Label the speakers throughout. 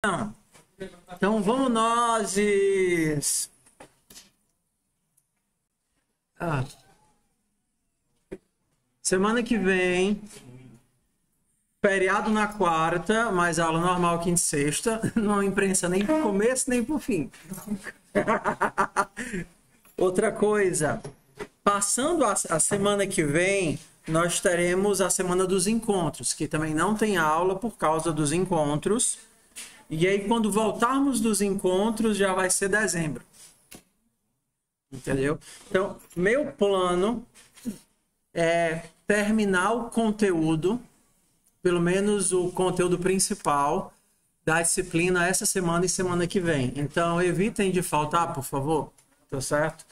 Speaker 1: Então vamos nós. Semana que vem, feriado na quarta, mas aula normal quinta e sexta. Não imprensa nem pro começo nem pro fim. Outra coisa, passando a semana que vem, nós teremos a semana dos encontros, que também não tem aula por causa dos encontros. E aí, quando voltarmos dos encontros, já vai ser dezembro. Entendeu? Então, meu plano é terminar o conteúdo, pelo menos o conteúdo principal da disciplina essa semana e semana que vem. Então, evitem de faltar, por favor. Tá certo?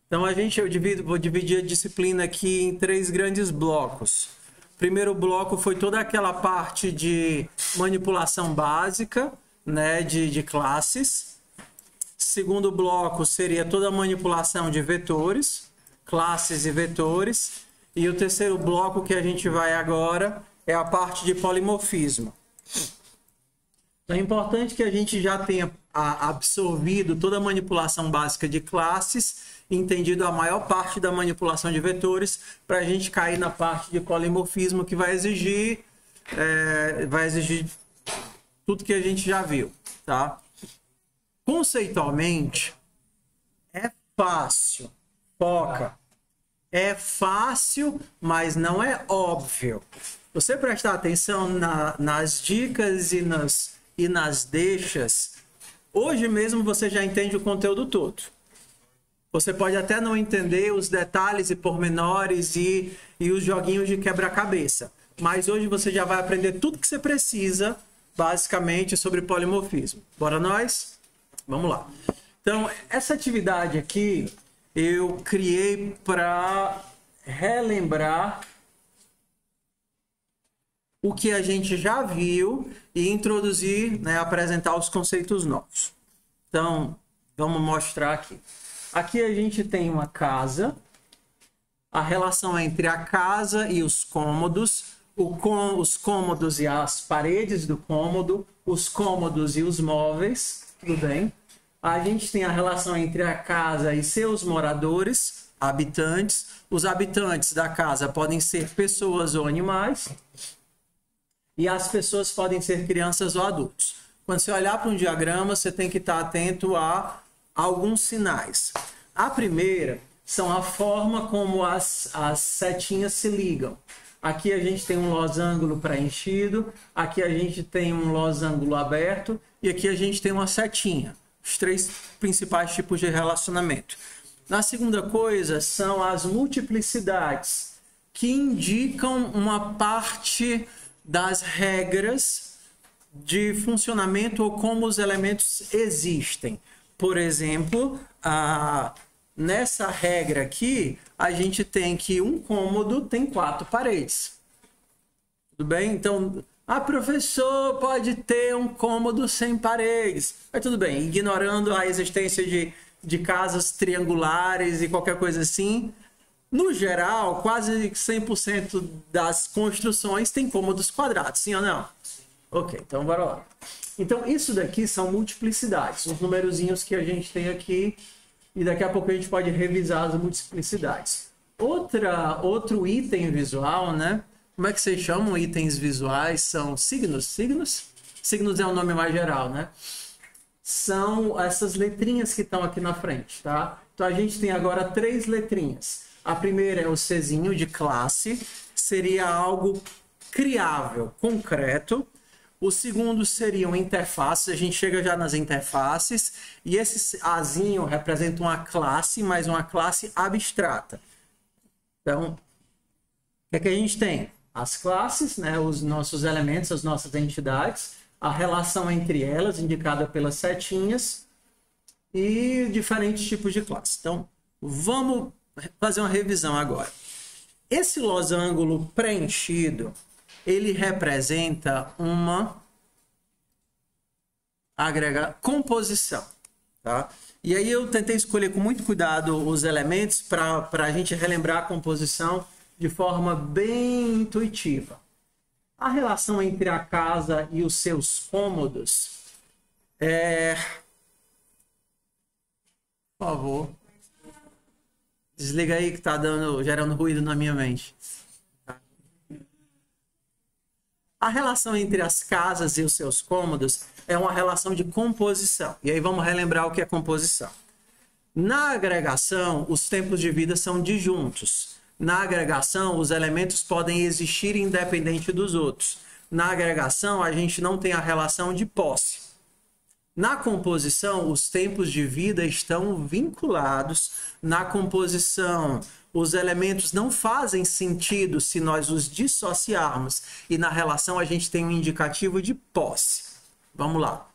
Speaker 1: Então, vou dividir a disciplina aqui em 3 grandes blocos. Primeiro bloco foi toda aquela parte de manipulação básica, né, de classes. Segundo bloco seria toda a manipulação de vetores, classes e vetores. E o terceiro bloco que a gente vai agora é a parte de polimorfismo. Então é importante que a gente já tenha absorvido toda a manipulação básica de classes, entendido a maior parte da manipulação de vetores, para a gente cair na parte de polimorfismo, que vai exigir tudo que a gente já viu, tá? Conceitualmente, é fácil, foca. É fácil, mas não é óbvio. Você prestar atenção nas dicas e nas deixas, hoje mesmo você já entende o conteúdo todo. Você pode até não entender os detalhes e pormenores e os joguinhos de quebra-cabeça. Mas hoje você já vai aprender tudo que você precisa, basicamente, sobre polimorfismo. Bora nós? Vamos lá. Então, essa atividade aqui eu criei para relembrar o que a gente já viu e introduzir, né, apresentar os conceitos novos. Então, vamos mostrar aqui. Aqui a gente tem uma casa, a relação entre a casa e os cômodos, os cômodos e as paredes do cômodo, os cômodos e os móveis, tudo bem? A gente tem a relação entre a casa e seus moradores, habitantes. Os habitantes da casa podem ser pessoas ou animais. E as pessoas podem ser crianças ou adultos. Quando você olhar para um diagrama, você tem que estar atento a alguns sinais. A primeira são a forma como as setinhas se ligam. Aqui a gente tem um losango preenchido, aqui a gente tem um losango aberto e aqui a gente tem uma setinha. Os 3 principais tipos de relacionamento. Na segunda coisa são as multiplicidades, que indicam uma parte das regras de funcionamento ou como os elementos existem. Por exemplo, nessa regra aqui, a gente tem que um cômodo tem 4 paredes. Tudo bem? Então, professor, pode ter um cômodo sem paredes. Mas tudo bem, ignorando a existência de casas triangulares e qualquer coisa assim. No geral, quase 100% das construções tem cômodos quadrados, sim ou não? Ok, então bora lá. Então, isso daqui são multiplicidades, os numerozinhos que a gente tem aqui, e daqui a pouco a gente pode revisar as multiplicidades. Outro item visual, né? Como é que vocês chamam itens visuais? São signos? Signos é o nome mais geral, né? São essas letrinhas que estão aqui na frente, tá? Então, a gente tem agora 3 letrinhas. A primeira é o Czinho de classe, seria algo criável, concreto. O segundo seriam interfaces, a gente chega já nas interfaces, e esse Azinho representa uma classe, mas uma classe abstrata. Então, o que a gente tem? As classes, né, os nossos elementos, as nossas entidades, a relação entre elas, indicada pelas setinhas, e diferentes tipos de classe. Então, vamos fazer uma revisão agora. Esse losango preenchido, ele representa uma composição, tá? E aí eu tentei escolher com muito cuidado os elementos para a gente relembrar a composição de forma bem intuitiva. A relação entre a casa e os seus cômodos Por favor. Desliga aí que tá gerando ruído na minha mente. A relação entre as casas e os seus cômodos é uma relação de composição. E aí vamos relembrar o que é composição. Na agregação, os tempos de vida são disjuntos. Na agregação, os elementos podem existir independente dos outros. Na agregação, a gente não tem a relação de posse. Na composição, os tempos de vida estão vinculados. Na composição, os elementos não fazem sentido se nós os dissociarmos. E na relação, a gente tem um indicativo de posse. Vamos lá.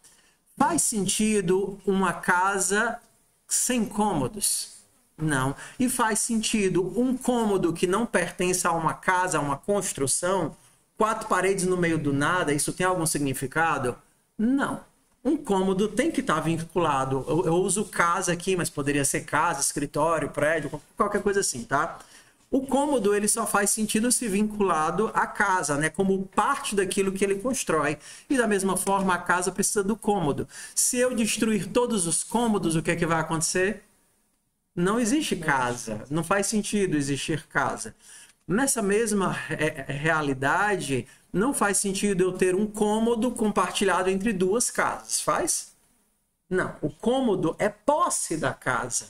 Speaker 1: Faz sentido uma casa sem cômodos? Não. E faz sentido um cômodo que não pertence a uma casa, a uma construção, 4 paredes no meio do nada, isso tem algum significado? Não. Um cômodo tem que estar vinculado. Eu uso casa aqui, mas poderia ser casa, escritório, prédio, qualquer coisa assim, tá? O cômodo ele só faz sentido se vinculado à casa, né? Como parte daquilo que ele constrói. E da mesma forma, a casa precisa do cômodo. Se eu destruir todos os cômodos, o que é que vai acontecer? Não existe casa. Não faz sentido existir casa. Nessa mesma realidade, não faz sentido eu ter um cômodo compartilhado entre 2 casas. Faz? Não. O cômodo é posse da casa.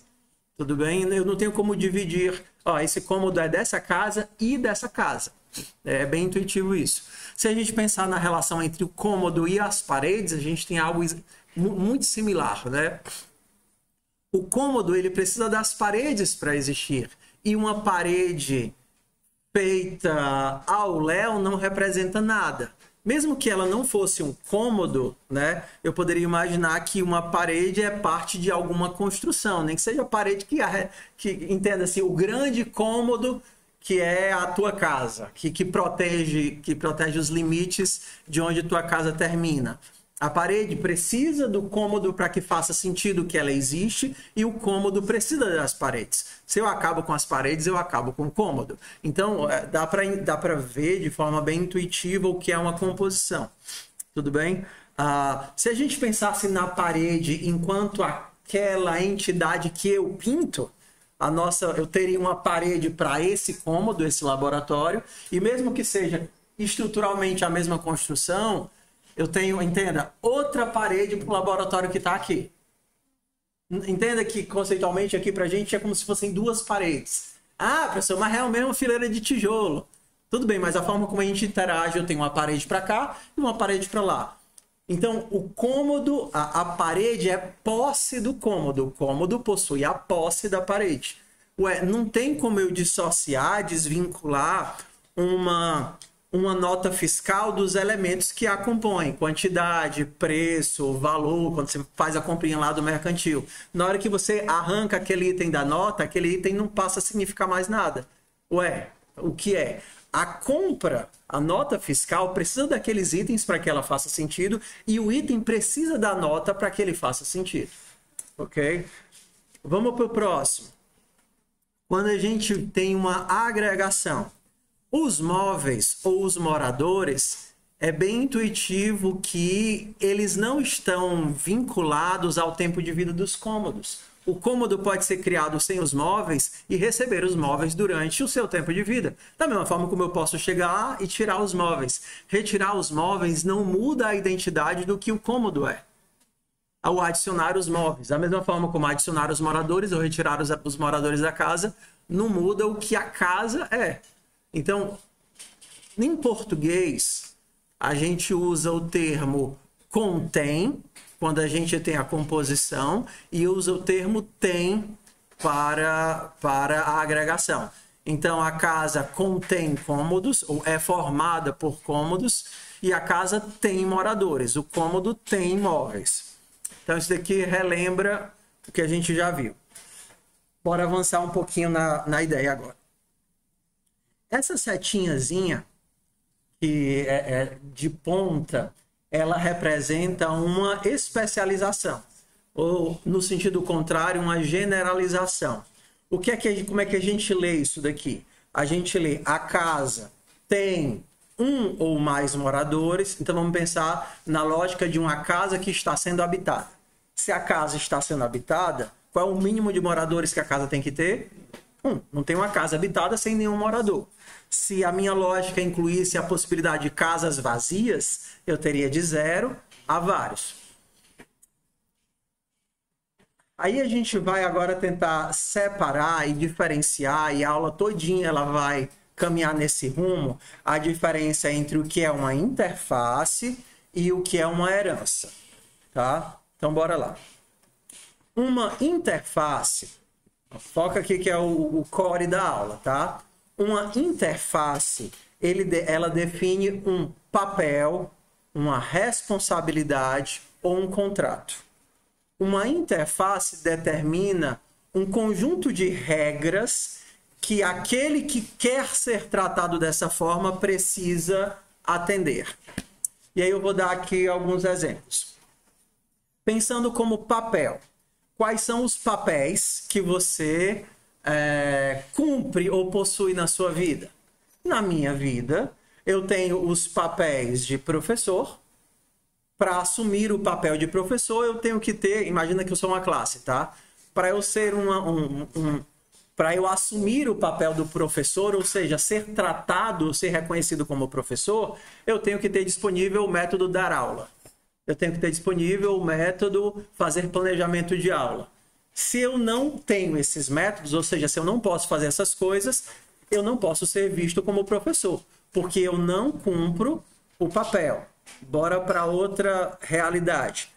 Speaker 1: Tudo bem? Eu não tenho como dividir. Ó, esse cômodo é dessa casa e dessa casa. É bem intuitivo isso. Se a gente pensar na relação entre o cômodo e as paredes, a gente tem algo muito similar, né? O cômodo ele precisa das paredes para existir. E uma parede feita ao léu não representa nada. Mesmo que ela não fosse um cômodo, né, eu poderia imaginar que uma parede é parte de alguma construção, nem que seja a parede que entenda-se, o grande cômodo que é a tua casa, que protege os limites de onde tua casa termina. A parede precisa do cômodo para que faça sentido que ela existe e o cômodo precisa das paredes. Se eu acabo com as paredes, eu acabo com o cômodo. Então, dá para ver de forma bem intuitiva o que é uma composição. Tudo bem? Se a gente pensasse na parede enquanto aquela entidade que eu pinto, eu teria uma parede para esse cômodo, esse laboratório, e mesmo que seja estruturalmente a mesma construção, eu tenho, entenda, outra parede para o laboratório que está aqui. Entenda que, conceitualmente, aqui para a gente é como se fossem 2 paredes. Ah, professor, mas é a mesma fileira de tijolo. Tudo bem, mas a forma como a gente interage, eu tenho uma parede para cá e uma parede para lá. Então, o cômodo, a parede é posse do cômodo. O cômodo possui a posse da parede. Ué, não tem como eu dissociar, desvincular uma nota fiscal dos elementos que a compõem. Quantidade, preço, valor, quando você faz a comprinha lá do mercantil. Na hora que você arranca aquele item da nota, aquele item não passa a significar mais nada. Ué, o que é? A compra, a nota fiscal, precisa daqueles itens para que ela faça sentido e o item precisa da nota para que ele faça sentido. Ok? Vamos para o próximo. Quando a gente tem uma agregação, os móveis ou os moradores, é bem intuitivo que eles não estão vinculados ao tempo de vida dos cômodos. O cômodo pode ser criado sem os móveis e receber os móveis durante o seu tempo de vida. Da mesma forma como eu posso chegar lá e tirar os móveis. Retirar os móveis não muda a identidade do que o cômodo é. Ao adicionar os móveis, da mesma forma como adicionar os moradores ou retirar os moradores da casa, não muda o que a casa é. Então, em português, a gente usa o termo contém, quando a gente tem a composição, e usa o termo tem para a agregação. Então, a casa contém cômodos, ou é formada por cômodos, e a casa tem moradores. O cômodo tem móveis. Então, isso daqui relembra o que a gente já viu. Bora avançar um pouquinho na ideia agora. Essa setinhazinha, que é de ponta, ela representa uma especialização, ou, no sentido contrário, uma generalização. Como é que a gente lê isso daqui? A gente lê a casa tem um ou mais moradores. Então vamos pensar na lógica de uma casa que está sendo habitada. Se a casa está sendo habitada, qual é o mínimo de moradores que a casa tem que ter? Não tem uma casa habitada sem nenhum morador. Se a minha lógica incluísse a possibilidade de casas vazias, eu teria de 0 a vários. Aí a gente vai agora tentar separar e diferenciar, e a aula todinha ela vai caminhar nesse rumo, a diferença entre o que é uma interface e o que é uma herança, tá? Então, bora lá. Uma interface, foca aqui que é o core da aula, tá? Uma interface, ela define um papel, uma responsabilidade ou um contrato. Uma interface determina um conjunto de regras que aquele que quer ser tratado dessa forma precisa atender. E aí eu vou dar aqui alguns exemplos. Pensando como papel, quais são os papéis que você cumpre ou possui na sua vida? Na minha vida, eu tenho os papéis de professor. Para assumir o papel de professor, eu tenho que ter, imagina que eu sou uma classe, tá? Para eu ser para eu assumir o papel do professor, ou seja, ser tratado, ser reconhecido como professor, eu tenho que ter disponível o método dar aula. Eu tenho que ter disponível o método fazer planejamento de aula. Se eu não tenho esses métodos, ou seja, se eu não posso fazer essas coisas, eu não posso ser visto como professor, porque eu não cumpro o papel. Bora para outra realidade.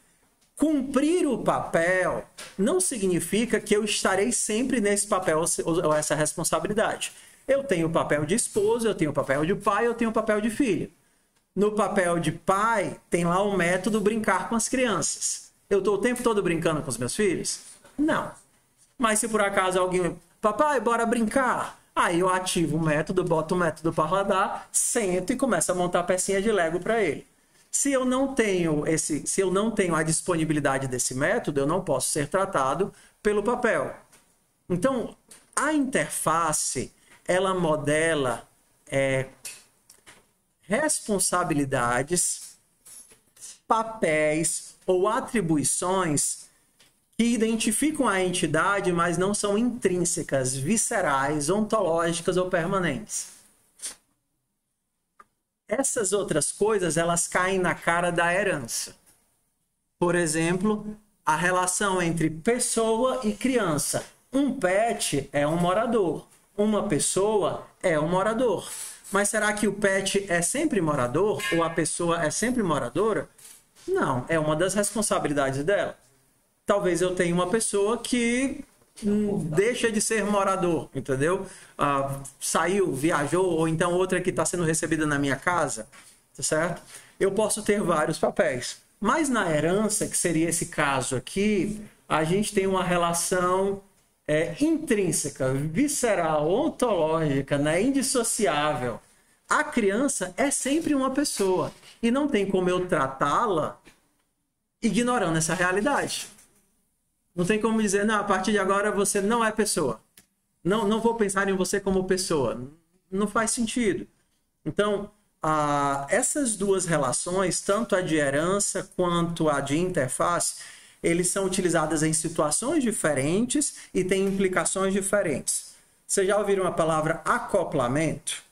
Speaker 1: Cumprir o papel não significa que eu estarei sempre nesse papel ou essa responsabilidade. Eu tenho o papel de esposo, eu tenho o papel de pai, eu tenho o papel de filho. No papel de pai, tem lá o método brincar com as crianças. Eu estou o tempo todo brincando com os meus filhos? Não. Mas se por acaso alguém... Papai, bora brincar. Aí eu ativo o método, boto o método para rodar, sento e começo a montar pecinha de Lego para ele. Se eu não tenho a disponibilidade desse método, eu não posso ser tratado pelo papel. Então, a interface, ela modela responsabilidades, papéis ou atribuições que identificam a entidade, mas não são intrínsecas, viscerais, ontológicas ou permanentes. Essas outras coisas, elas caem na cara da herança. Por exemplo, a relação entre pessoa e criança. Um pet é um morador. Uma pessoa é um morador. Mas será que o pet é sempre morador? Ou a pessoa é sempre moradora? Não, é uma das responsabilidades dela. Talvez eu tenha uma pessoa que deixa de ser morador, entendeu? Saiu, viajou, ou então outra que está sendo recebida na minha casa, tá certo? Eu posso ter vários papéis. Mas na herança, que seria esse caso aqui, a gente tem uma relação intrínseca, visceral, ontológica, né? Indissociável. A criança é sempre uma pessoa e não tem como eu tratá-la ignorando essa realidade. Não tem como dizer, não, a partir de agora você não é pessoa. Não vou pensar em você como pessoa. Não faz sentido. Então, essas duas relações, tanto a de herança quanto a de interface, eles são utilizadas em situações diferentes e têm implicações diferentes. Vocês já ouviram a palavra acoplamento?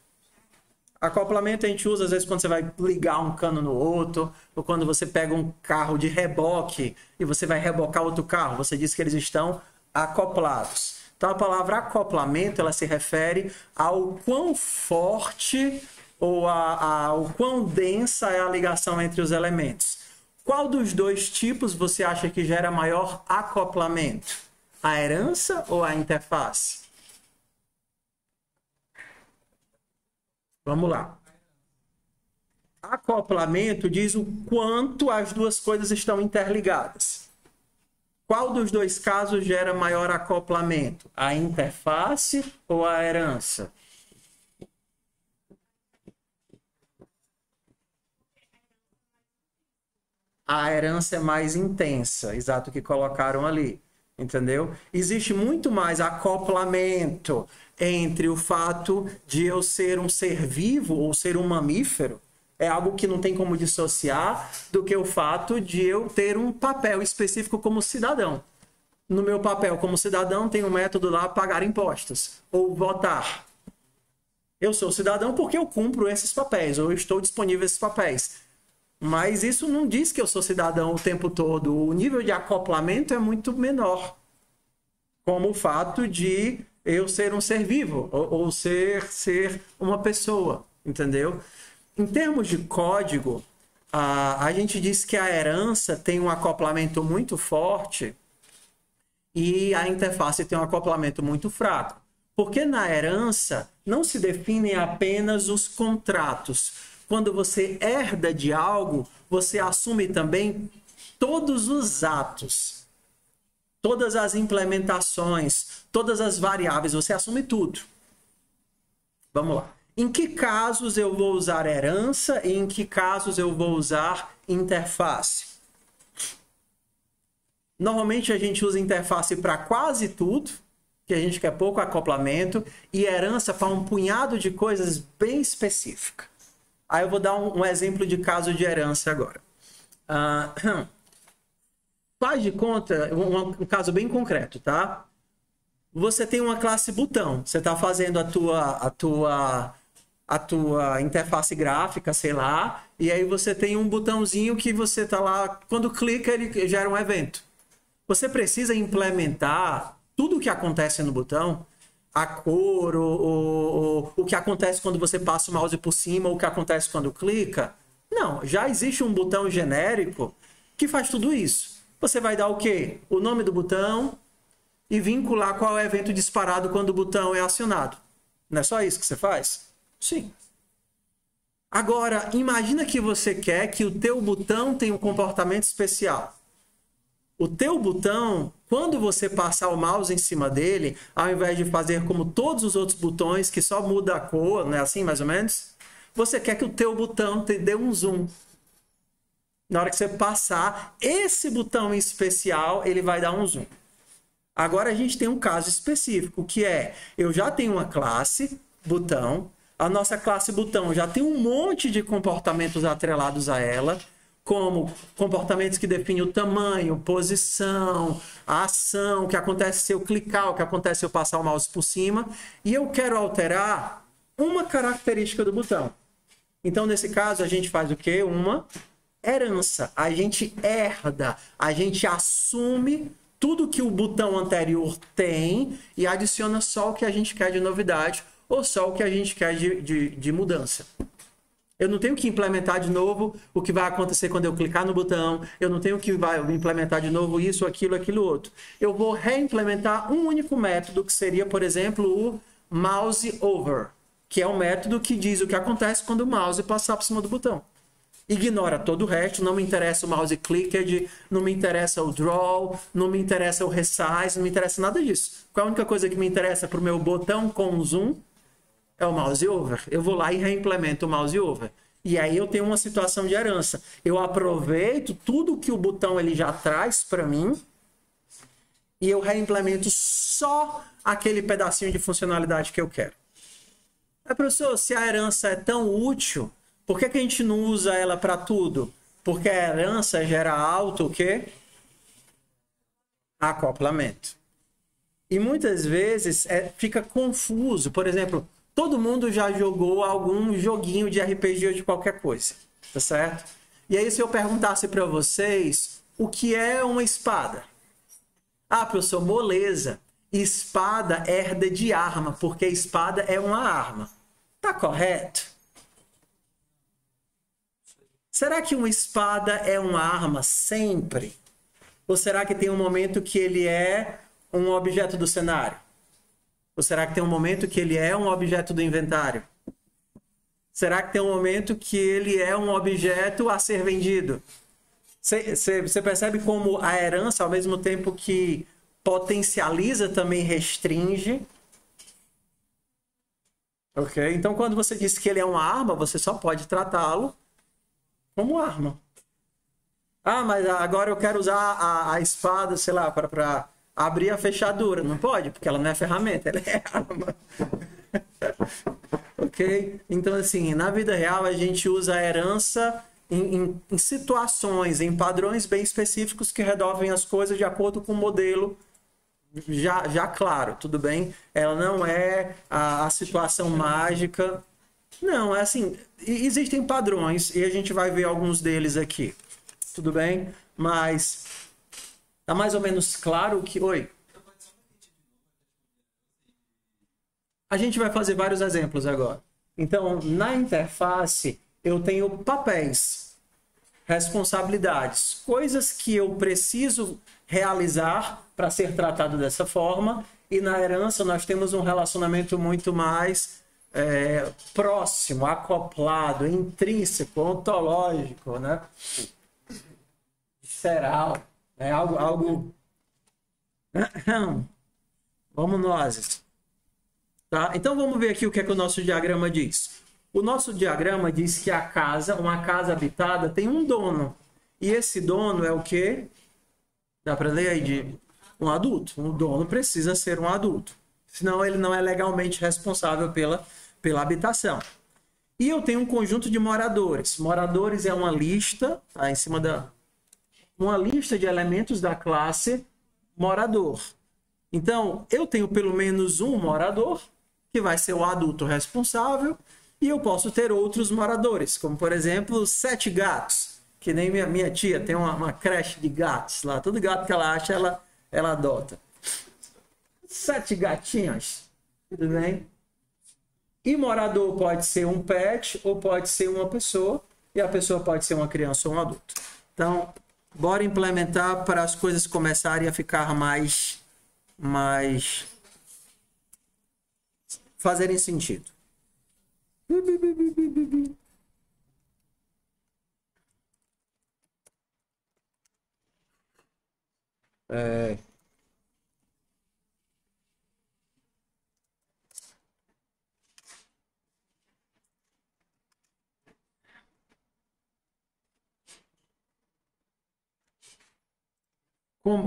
Speaker 1: Acoplamento a gente usa às vezes quando você vai ligar um cano no outro, ou quando você pega um carro de reboque e você vai rebocar outro carro, você diz que eles estão acoplados. Então a palavra acoplamento, ela se refere ao quão forte ou ao quão densa é a ligação entre os elementos. Qual dos dois tipos você acha que gera maior acoplamento? A herança ou a interface? Vamos lá. Acoplamento diz o quanto as duas coisas estão interligadas. Qual dos dois casos gera maior acoplamento? A interface ou a herança? A herança é mais intensa, exato o que colocaram ali. entendeu? Existe muito mais acoplamento entre o fato de eu ser um ser vivo ou ser um mamífero, é algo que não tem como dissociar, do que o fato de eu ter um papel específico como cidadão. No meu papel como cidadão tem um método lá, pagar impostos ou votar. Eu sou cidadão porque eu cumpro esses papéis, ou eu estou disponível a esses papéis. Mas isso não diz que eu sou cidadão o tempo todo. O nível de acoplamento é muito menor. Como o fato de eu ser um ser vivo, ou ser uma pessoa, entendeu? Em termos de código, a gente diz que a herança tem um acoplamento muito forte e a interface tem um acoplamento muito fraco. Porque na herança não se definem apenas os contratos. Quando você herda de algo, você assume também todos os atos, todas as implementações, todas as variáveis, você assume tudo. Vamos lá. Em que casos eu vou usar herança e em que casos eu vou usar interface? Normalmente a gente usa interface para quase tudo, que a gente quer pouco acoplamento, e herança para um punhado de coisas bem específicas. Aí eu vou dar um exemplo de caso de herança agora. Faz de conta, um caso bem concreto, tá? Você tem uma classe botão, você está fazendo a tua interface gráfica, sei lá, e aí você tem um botãozinho que você está lá, quando clica ele gera um evento. Você precisa implementar tudo o que acontece no botão, a cor, o que acontece quando você passa o mouse por cima, o que acontece quando clica. Não, já existe um botão genérico que faz tudo isso. Você vai dar o quê? O nome do botão e vincular qual é o evento disparado quando o botão é acionado. Não é só isso que você faz? Sim. Agora, imagina que você quer que o teu botão tenha um comportamento especial. O teu botão, quando você passar o mouse em cima dele, ao invés de fazer como todos os outros botões, que só muda a cor, não é assim mais ou menos? Você quer que o teu botão te dê um zoom. Na hora que você passar, esse botão em especial, ele vai dar um zoom. Agora a gente tem um caso específico, que é, eu já tenho uma classe, botão, a nossa classe botão já tem um monte de comportamentos atrelados a ela, como comportamentos que definem o tamanho, posição, a ação, o que acontece se eu clicar, o que acontece se eu passar o mouse por cima, e eu quero alterar uma característica do botão. Então, nesse caso, a gente faz o quê? Uma herança. A gente herda, a gente assume tudo que o botão anterior tem e adiciona só o que a gente quer de novidade ou só o que a gente quer de mudança. Eu não tenho que implementar de novo o que vai acontecer quando eu clicar no botão. Eu não tenho que implementar de novo isso, aquilo outro. Eu vou reimplementar um único método, que seria, por exemplo, o mouse over, que é um método que diz o que acontece quando o mouse passar por cima do botão. Ignora todo o resto, não me interessa o mouse clicked, não me interessa o draw, não me interessa o resize, não me interessa nada disso. Qual é a única coisa que me interessa para o meu botão com zoom? É o mouse over. Eu vou lá e reimplemento o mouse over. E aí eu tenho uma situação de herança. Eu aproveito tudo que o botão ele já traz para mim e eu reimplemento só aquele pedacinho de funcionalidade que eu quero. Professor, se a herança é tão útil, por que a gente não usa ela para tudo? Porque a herança gera alto o quê? Acoplamento. E muitas vezes fica confuso. Por exemplo, todo mundo já jogou algum joguinho de RPG ou de qualquer coisa, tá certo? E aí se eu perguntasse para vocês o que é uma espada? Professor, moleza. Espada herda de arma, porque espada é uma arma. Tá correto? Será que uma espada é uma arma sempre? Ou será que tem um momento que ele é um objeto do cenário? Ou será que tem um momento que ele é um objeto do inventário? Será que tem um momento que ele é um objeto a ser vendido? Você percebe como a herança, ao mesmo tempo que potencializa, também restringe? Ok? Então, quando você diz que ele é uma arma, você só pode tratá-lo como arma. Mas agora eu quero usar a espada, sei lá, para abrir a fechadura. Não pode, porque ela não é ferramenta, ela é arma. Ok? Então, assim, na vida real, a gente usa a herança em situações, em padrões bem específicos que resolvem as coisas de acordo com o modelo já claro, tudo bem? Ela não é a situação mágica. Não, é assim, existem padrões e a gente vai ver alguns deles aqui. Tudo bem? Mas tá mais ou menos claro que... Oi? A gente vai fazer vários exemplos agora. Então, na interface, eu tenho papéis, responsabilidades, coisas que eu preciso realizar para ser tratado dessa forma. E na herança, nós temos um relacionamento muito mais próximo, acoplado, intrínseco, ontológico, né? Visceral, né? Algo... Vamos nós. Tá? Então vamos ver aqui o que é que o nosso diagrama diz. O nosso diagrama diz que uma casa habitada tem um dono. E esse dono é o quê? Dá para ler aí de um adulto. Um dono precisa ser um adulto. Senão ele não é legalmente responsável pela habitação. E eu tenho um conjunto de moradores. Moradores é uma lista, tá? Em cima uma lista de elementos da classe morador. Então, eu tenho pelo menos um morador, que vai ser o adulto responsável, e eu posso ter outros moradores, como, por exemplo, 7 gatos, que nem minha tia tem uma creche de gatos lá. Todo gato que ela acha, ela adota. 7 gatinhos, tudo bem? E morador pode ser um pet ou pode ser uma pessoa, e a pessoa pode ser uma criança ou um adulto. Então, bora implementar para as coisas começarem a ficar mais fazerem sentido.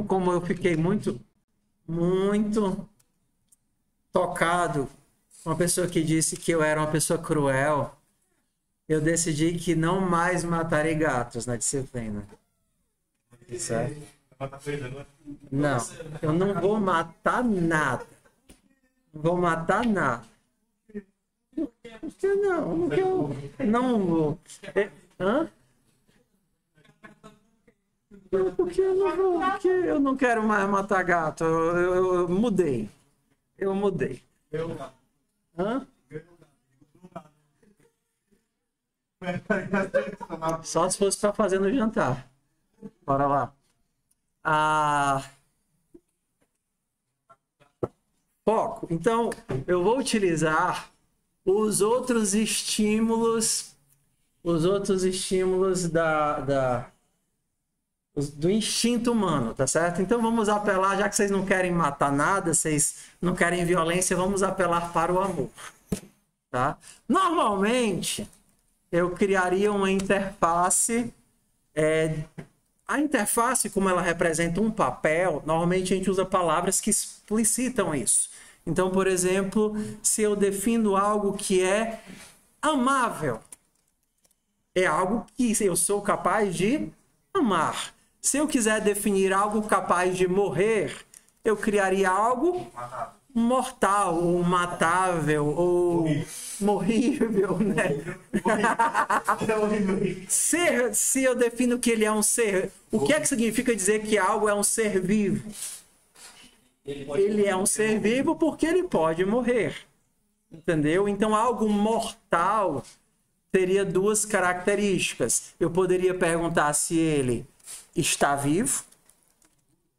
Speaker 1: Como eu fiquei muito tocado com uma pessoa que disse que eu era uma pessoa cruel, eu decidi que não mais matarei gatos na disciplina. Certo? Não, eu não vou matar nada. Não vou matar nada. Por que não? Não vou. Hã? Porque eu não vou, porque eu não quero mais matar gato. Eu mudei. Eu mudei. Hã? Só se fosse para fazer no jantar. Bora lá. Foco. Então, eu vou utilizar os outros estímulos do instinto humano, tá certo? Então vamos apelar, já que vocês não querem matar nada, vocês não querem violência, vamos apelar para o amor, tá? Normalmente, eu criaria uma interface. A interface, como ela representa um papel, normalmente a gente usa palavras que explicitam isso. Então, por exemplo, se eu defino algo que é amável, é algo que eu sou capaz de amar. Se eu quiser definir algo capaz de morrer, eu criaria algo mortal, ou matável, ou morrível, né? Se eu defino que ele é um ser... O que é que significa dizer que algo é um ser vivo? Ele é um ser vivo porque ele pode morrer. Entendeu? Então, algo mortal teria 2 características. Eu poderia perguntar se ele está vivo,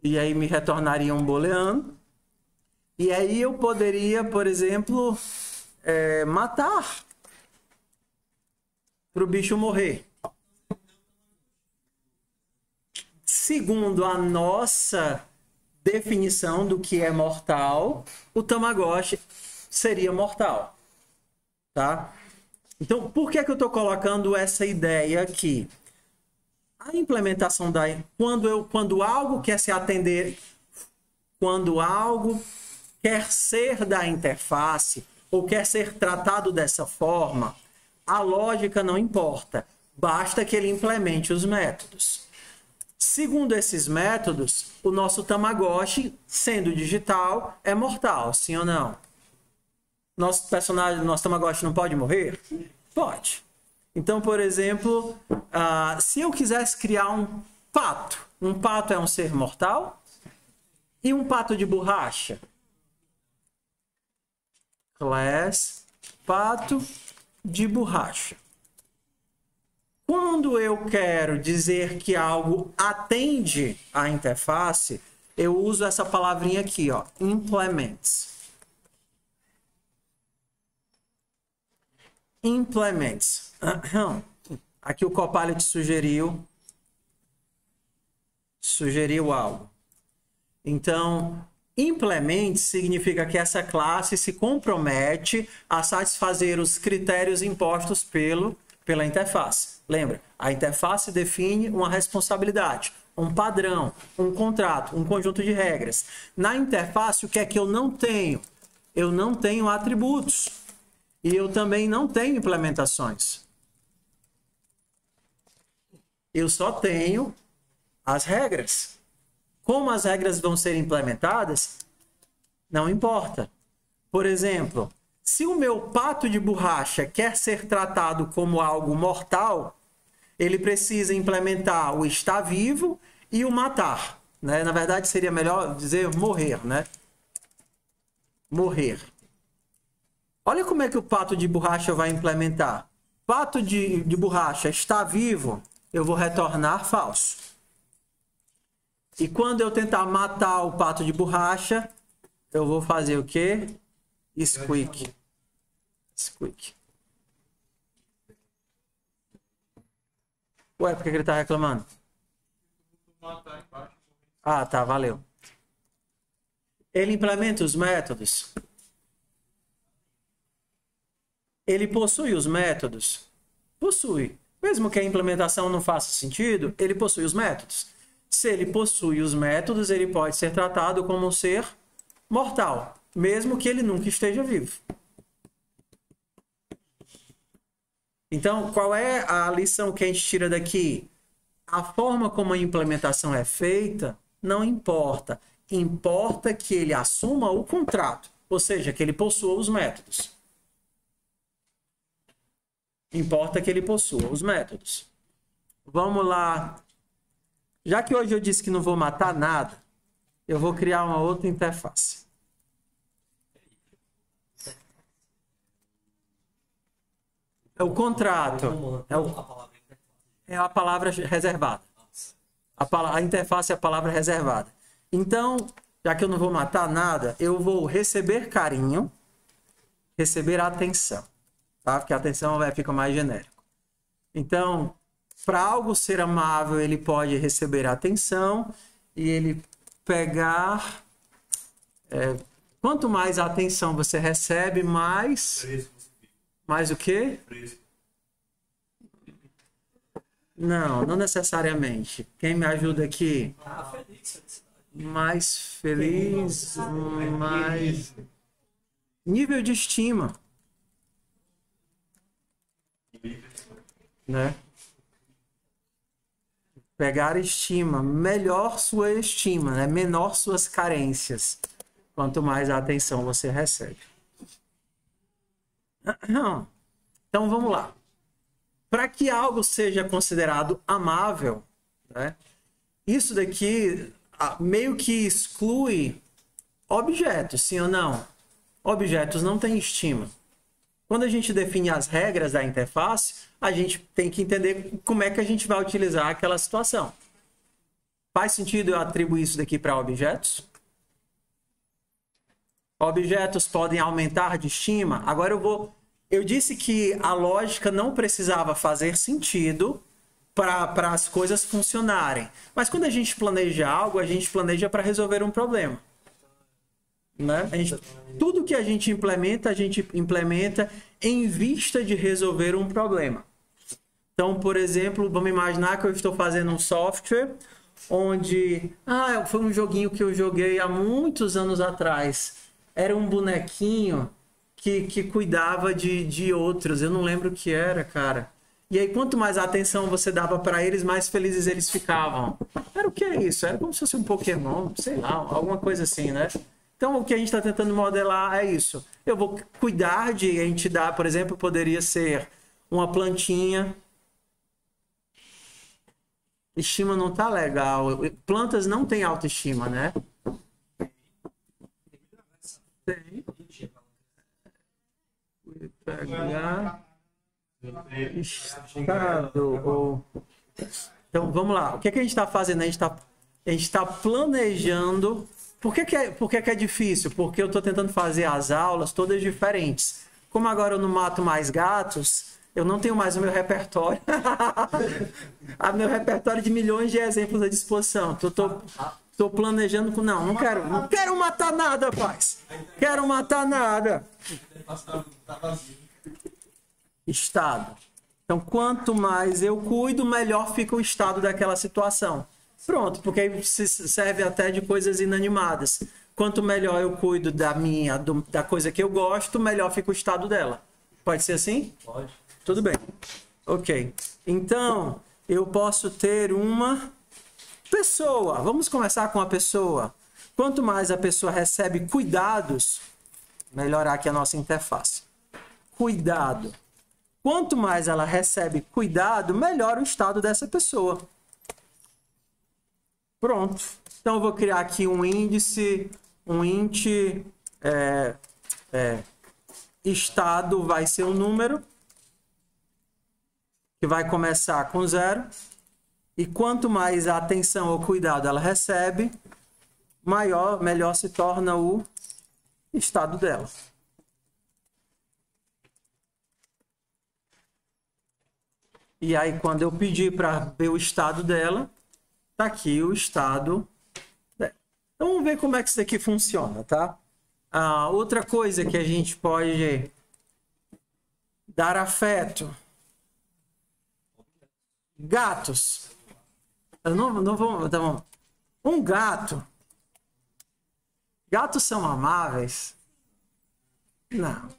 Speaker 1: e aí me retornaria um booleano. E aí eu poderia, por exemplo, matar para o bicho morrer. Segundo a nossa definição do que é mortal, o Tamagotchi seria mortal. Tá? Então, por que eu estou colocando essa ideia aqui? A implementação quando algo quer se atender, quando algo quer ser da interface ou quer ser tratado dessa forma, a lógica não importa. Basta que ele implemente os métodos. Segundo esses métodos, o nosso Tamagotchi, sendo digital, é mortal, sim ou não? Nosso personagem, nosso Tamagotchi não pode morrer? Pode. Então, por exemplo, se eu quisesse criar um pato é um ser mortal? E um pato de borracha? Class pato de borracha. Quando eu quero dizer que algo atende à interface, eu uso essa palavrinha aqui, ó, implements. Implements. Aqui o Copilot sugeriu algo. Então, implements significa que essa classe se compromete a satisfazer os critérios impostos pela interface. Lembra, a interface define uma responsabilidade, um padrão, um contrato, um conjunto de regras. Na interface, o que é que eu não tenho? Eu não tenho atributos. E eu também não tenho implementações. Eu só tenho as regras. Como as regras vão ser implementadas, não importa. Por exemplo, se o meu pato de borracha quer ser tratado como algo mortal, ele precisa implementar o está vivo e o matar, né? Na verdade, seria melhor dizer morrer, né? Morrer. Olha como é que o pato de borracha vai implementar. Pato de borracha está vivo, eu vou retornar falso. E quando eu tentar matar o pato de borracha, eu vou fazer o quê? Squeak. Squeak. Ué, por que ele tá reclamando? Ah, tá, valeu. Ele implementa os métodos. Ele possui os métodos? Possui. Mesmo que a implementação não faça sentido, ele possui os métodos. Se ele possui os métodos, ele pode ser tratado como um ser mortal, mesmo que ele nunca esteja vivo. Então, qual é a lição que a gente tira daqui? A forma como a implementação é feita não importa. Importa que ele assuma o contrato, ou seja, que ele possua os métodos. Importa que ele possua os métodos. Vamos lá. Já que hoje eu disse que não vou matar nada, eu vou criar uma outra interface. É o contrato. É a palavra reservada. A interface é a palavra reservada. Então, já que eu não vou matar nada, eu vou receber carinho, receber atenção. Tá? Porque a atenção fica mais genérico. Então, para algo ser amável, ele pode receber atenção e ele pegar... quanto mais atenção você recebe, mais... Mais o quê? Não, não necessariamente. Quem me ajuda aqui? Mais feliz, mais... Nível de estima. Né? Pegar estima. Melhor sua estima, né? Menor suas carências. Quanto mais atenção você recebe. Então vamos lá. Para que algo seja considerado amável, né, isso daqui meio que exclui objetos, sim ou não? Objetos não têm estima. Quando a gente define as regras da interface, a gente tem que entender como é que a gente vai utilizar aquela situação. Faz sentido eu atribuir isso daqui para objetos? Objetos podem aumentar de estima. Agora eu disse que a lógica não precisava fazer sentido para as coisas funcionarem. Mas quando a gente planeja algo, a gente planeja para resolver um problema. Né? Tudo que a gente implementa em vista de resolver um problema. Então, por exemplo, vamos imaginar que eu estou fazendo um software onde... Ah, foi um joguinho que eu joguei há muitos anos atrás. Era um bonequinho que cuidava de outros. Eu não lembro o que era, cara. E aí, quanto mais atenção você dava para eles, mais felizes eles ficavam. Era o que é isso? Era como se fosse um Pokémon, sei lá, alguma coisa assim, né? Então, o que a gente está tentando modelar é isso. Eu vou cuidar de entidade, por exemplo, poderia ser uma plantinha. Estima não tá legal. Plantas não têm autoestima, né? Tem. Pegar. Estado. Então, vamos lá. O que é que a gente está fazendo? A gente está planejando. Por que é difícil? Porque eu estou tentando fazer as aulas todas diferentes. Como agora eu não mato mais gatos, eu não tenho mais o meu repertório. O meu repertório de milhões de exemplos à disposição. Estou planejando com... Não quero matar nada, rapaz. Quero matar nada. Estado. Então, quanto mais eu cuido, melhor fica o estado daquela situação. Pronto, porque aí serve até de coisas inanimadas. Quanto melhor eu cuido da coisa que eu gosto, melhor fica o estado dela. Pode ser assim?
Speaker 2: Pode.
Speaker 1: Tudo bem. Ok. Então, eu posso ter uma pessoa. Vamos começar com a pessoa. Quanto mais a pessoa recebe cuidados, melhorar aqui a nossa interface. Cuidado. Quanto mais ela recebe cuidado, melhor o estado dessa pessoa. Pronto. Então, eu vou criar aqui um índice, um int, estado vai ser um número, que vai começar com 0. E quanto mais a atenção ou cuidado ela recebe, melhor se torna o estado dela. E aí, quando eu pedir para ver o estado dela, tá aqui o estado dela. Então, vamos ver como é que isso aqui funciona, tá? Outra coisa que a gente pode dar afeto. Gatos. Eu não vou... Então, um gato. Gatos são amáveis? Não.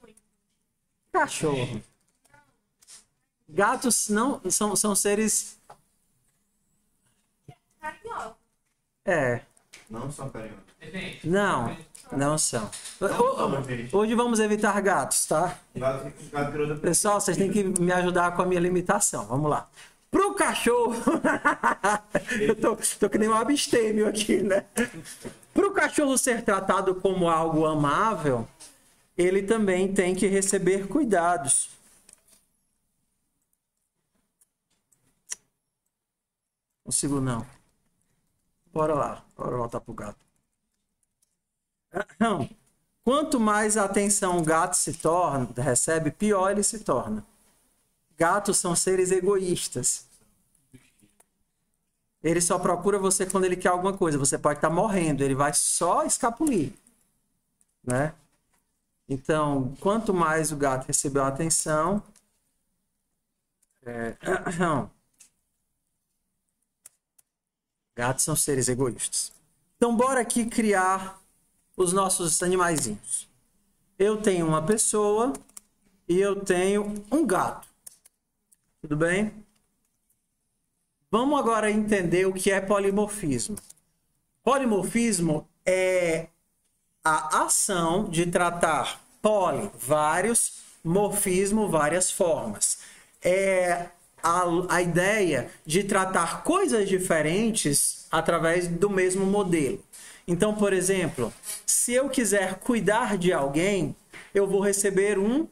Speaker 1: Cachorro. Gatos não são seres...
Speaker 2: Não são carinhosos.
Speaker 1: Não são. Hoje vamos evitar gatos, tá? Pessoal, vocês têm que me ajudar com a minha limitação. Vamos lá. Pro cachorro... Eu tô que nem um abstêmio aqui, né? Pro cachorro ser tratado como algo amável, ele também tem que receber cuidados. Não consigo não. Bora lá. Bora voltar pro gato. Quanto mais atenção o gato recebe, pior ele se torna. Gatos são seres egoístas. Ele só procura você quando ele quer alguma coisa. Você pode estar morrendo, ele vai só escapulir, né? Então, quanto mais o gato recebeu atenção... Gatos são seres egoístas. Então, bora aqui criar os nossos animaizinhos. Eu tenho uma pessoa e eu tenho um gato. Tudo bem? Vamos agora entender o que é polimorfismo. Polimorfismo é a ação de tratar vários, morfismo, várias formas. É a ideia de tratar coisas diferentes através do mesmo modelo. Então, por exemplo, se eu quiser cuidar de alguém, eu vou receber um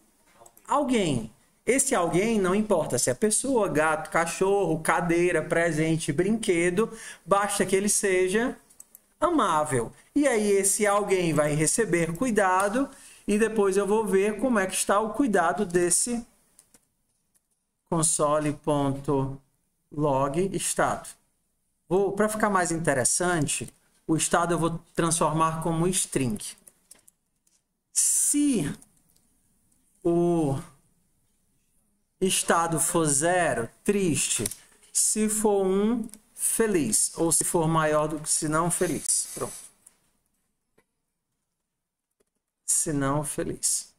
Speaker 1: alguém. Esse alguém não importa se é pessoa, gato, cachorro, cadeira, presente, brinquedo, basta que ele seja amável. E aí esse alguém vai receber cuidado e depois eu vou ver como é que está o cuidado desse console.log estado. Para ficar mais interessante, o estado eu vou transformar como string. Se o estado for 0, triste. Se for 1, feliz. Ou se for maior do que se não, feliz. Pronto. Se não, feliz.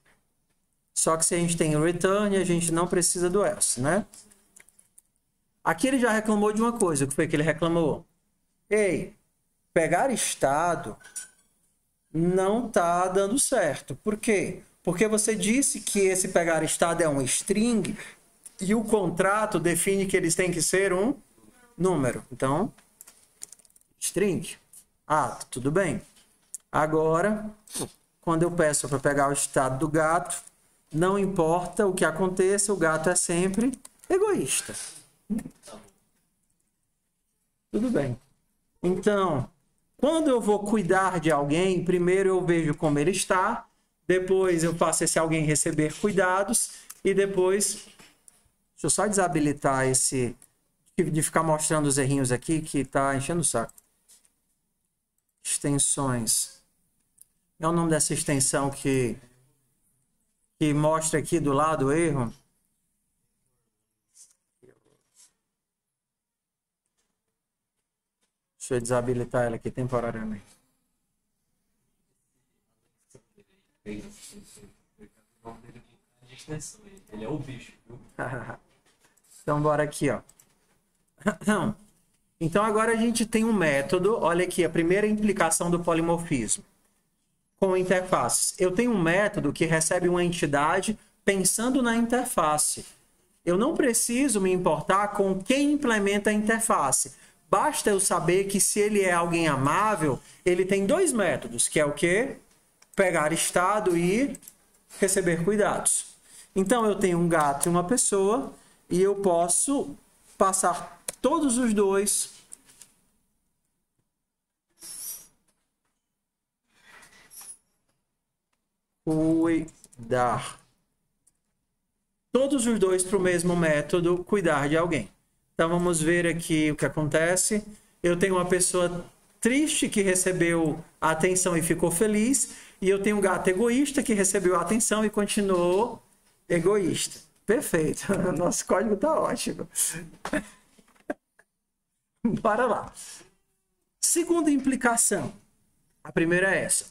Speaker 1: Só que se a gente tem return, a gente não precisa do else, né? Aqui ele já reclamou de uma coisa. O que foi que ele reclamou? Ei, pegar estado não está dando certo. Por quê? Porque você disse que esse pegar estado é um string e o contrato define que eles têm que ser um número. Então, string. Ah, tudo bem. Agora, quando eu peço para pegar o estado do gato, não importa o que aconteça, o gato é sempre egoísta. Tudo bem. Então, quando eu vou cuidar de alguém, primeiro eu vejo como ele está, depois eu faço esse alguém receber cuidados e depois... Deixa eu só desabilitar esse... de ficar mostrando os errinhos aqui, que está enchendo o saco. Extensões. É o nome dessa extensão que mostra aqui do lado o erro. Deixa eu desabilitar ela aqui temporariamente.
Speaker 2: Ele é o bicho, viu?
Speaker 1: Então, bora aqui, ó. Então, agora a gente tem um método. Olha aqui, a primeira implicação do polimorfismo. Com interfaces. Eu tenho um método que recebe uma entidade pensando na interface. Eu não preciso me importar com quem implementa a interface. Basta eu saber que se ele é alguém amável, ele tem dois métodos, que é o quê? Pegar estado e receber cuidados. Então, eu tenho um gato e uma pessoa e eu posso passar todos os dois cuidar. Todos os dois para o mesmo método, cuidar de alguém. Então, vamos ver aqui o que acontece. Eu tenho uma pessoa triste que recebeu a atenção e ficou feliz. E eu tenho um gato egoísta que recebeu a atenção e continuou egoísta. Perfeito. Nosso código está ótimo. Bora lá. Segunda implicação. A primeira é essa.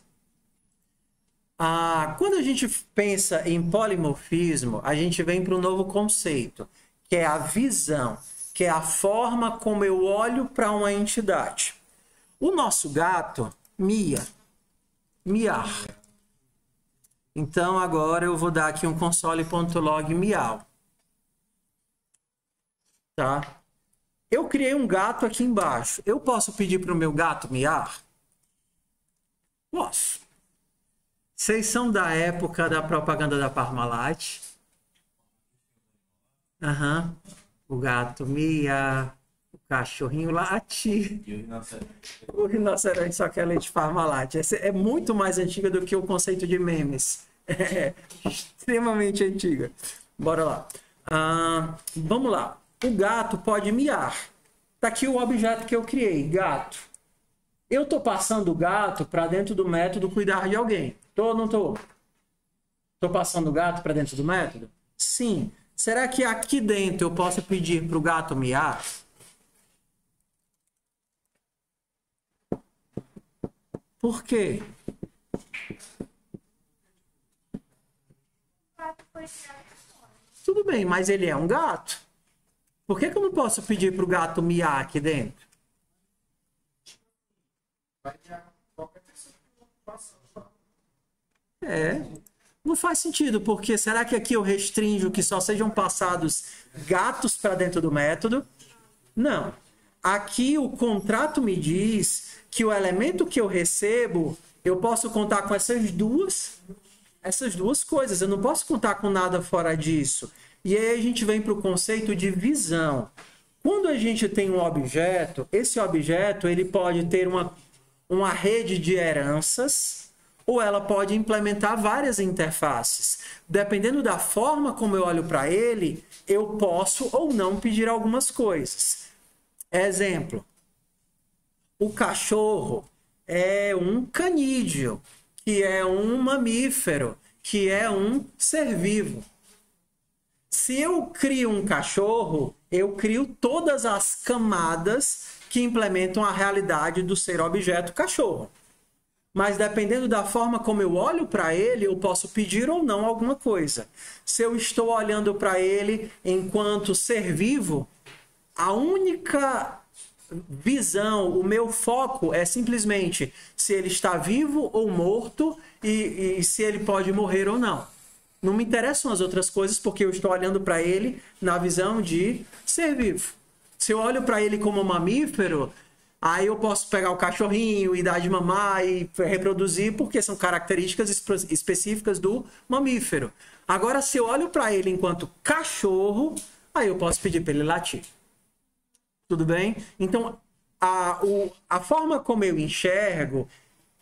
Speaker 1: Quando a gente pensa em polimorfismo, a gente vem para um novo conceito, que é a visão, que é a forma como eu olho para uma entidade. O nosso gato mia. Miar. Então, agora eu vou dar aqui um console.log miau. Tá? Eu criei um gato aqui embaixo. Eu posso pedir para o meu gato miar? Posso. Vocês são da época da propaganda da Parmalat? Aham. O gato mia, o cachorrinho late.
Speaker 2: E o rinoceronte.
Speaker 1: O rinoceronte só quer leite Parmalat. Essa é muito mais antiga do que o conceito de memes. É extremamente antiga. Bora lá. Vamos lá. O gato pode miar. Tá aqui o objeto que eu criei, gato. Eu tô passando o gato para dentro do método cuidar de alguém. Tô ou não tô? Tô passando o gato para dentro do método? Sim. Será que aqui dentro eu posso pedir para o gato miar? Por quê? Tudo bem, mas ele é um gato. Por que eu não posso pedir para o gato miar aqui dentro? Não faz sentido, porque será que aqui eu restringo que só sejam passados gatos para dentro do método? Não. Aqui o contrato me diz que o elemento que eu recebo, eu posso contar com essas duas coisas. Eu não posso contar com nada fora disso. E aí a gente vem para o conceito de visão. Quando a gente tem um objeto, esse objeto ele pode ter uma rede de heranças, ou ela pode implementar várias interfaces. Dependendo da forma como eu olho para ele, eu posso ou não pedir algumas coisas. Exemplo, o cachorro é um canídeo, que é um mamífero, que é um ser vivo. Se eu crio um cachorro, eu crio todas as camadas que implementam a realidade do ser objeto cachorro. Mas dependendo da forma como eu olho para ele, eu posso pedir ou não alguma coisa. Se eu estou olhando para ele enquanto ser vivo, a única visão, o meu foco é simplesmente se ele está vivo ou morto e se ele pode morrer ou não. Não me interessam as outras coisas porque eu estou olhando para ele na visão de ser vivo. Se eu olho para ele como mamífero, aí eu posso pegar o cachorrinho e dar de mamar e reproduzir porque são características específicas do mamífero. Agora, se eu olho para ele enquanto cachorro, aí eu posso pedir para ele latir. Tudo bem? Então, a forma como eu enxergo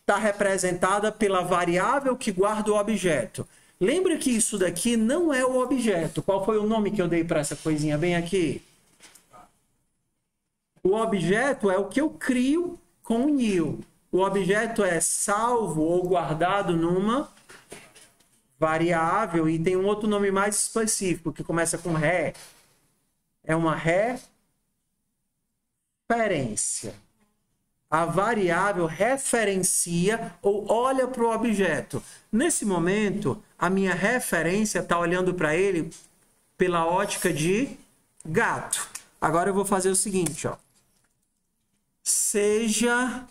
Speaker 1: está representada pela variável que guarda o objeto. Lembra que isso daqui não é o objeto. Qual foi o nome que eu dei para essa coisinha bem aqui? O objeto é o que eu crio com o new. O objeto é salvo ou guardado numa variável e tem um outro nome mais específico que começa com re. É uma referência. A variável referencia ou olha para o objeto. Nesse momento, a minha referência está olhando para ele pela ótica de gato. Agora eu vou fazer o seguinte, ó. Seja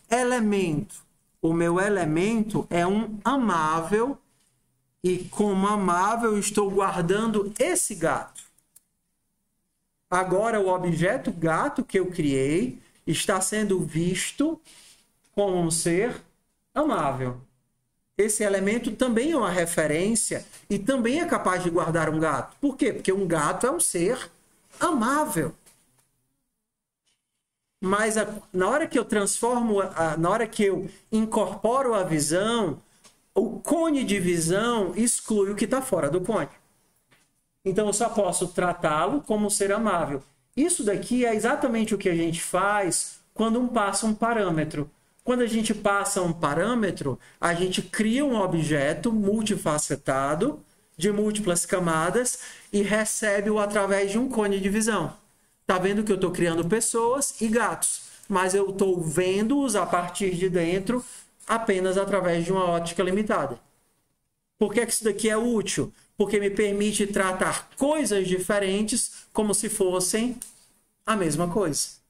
Speaker 1: elemento. O meu elemento é um amável e como amável eu estou guardando esse gato. Agora o objeto gato que eu criei está sendo visto como um ser amável. Esse elemento também é uma referência e também é capaz de guardar um gato. Por quê? Porque um gato é um ser amável. Mas na hora que eu transformo, na hora que eu incorporo a visão, o cone de visão exclui o que está fora do cone. Então eu só posso tratá-lo como um ser amável. Isso daqui é exatamente o que a gente faz quando passa um parâmetro. Quando a gente passa um parâmetro, a gente cria um objeto multifacetado, de múltiplas camadas, e recebe-o através de um cone de visão. Está vendo que eu estou criando pessoas e gatos, mas eu estou vendo-os a partir de dentro apenas através de uma ótica limitada. Por que isso daqui é útil? Porque me permite tratar coisas diferentes como se fossem a mesma coisa.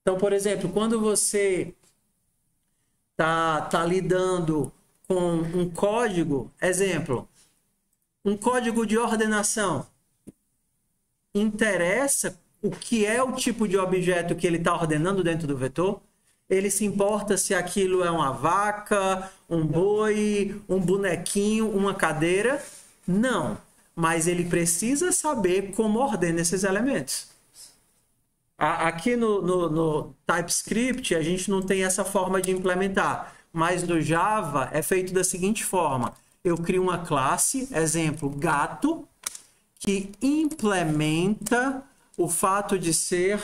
Speaker 1: Então, por exemplo, quando você tá lidando com um código, exemplo, um código de ordenação, interessa o que é o tipo de objeto que ele está ordenando dentro do vetor? Ele se importa se aquilo é uma vaca, um boi, um bonequinho, uma cadeira? Não. Mas ele precisa saber como ordena esses elementos. Aqui no TypeScript, a gente não tem essa forma de implementar. Mas no Java é feito da seguinte forma. Eu crio uma classe, exemplo, gato, que implementa o fato de ser...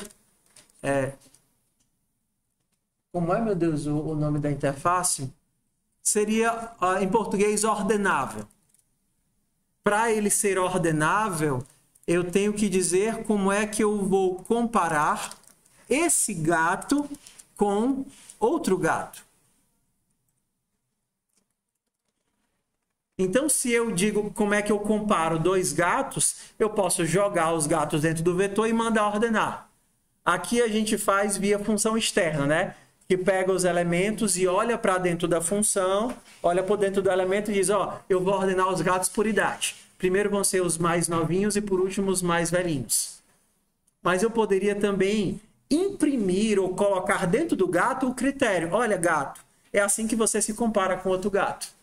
Speaker 1: como é, meu Deus, o nome da interface? Seria, em português, ordenável. Para ele ser ordenável, eu tenho que dizer como é que eu vou comparar esse gato com outro gato. Então, se eu digo como é que eu comparo dois gatos, eu posso jogar os gatos dentro do vetor e mandar ordenar. Aqui a gente faz via função externa, né? Que pega os elementos e olha para dentro da função, olha por dentro do elemento e diz, ó, eu vou ordenar os gatos por idade. Primeiro vão ser os mais novinhos e por último os mais velhinhos. Mas eu poderia também imprimir ou colocar dentro do gato o critério. Olha, gato, é assim que você se compara com outro gato.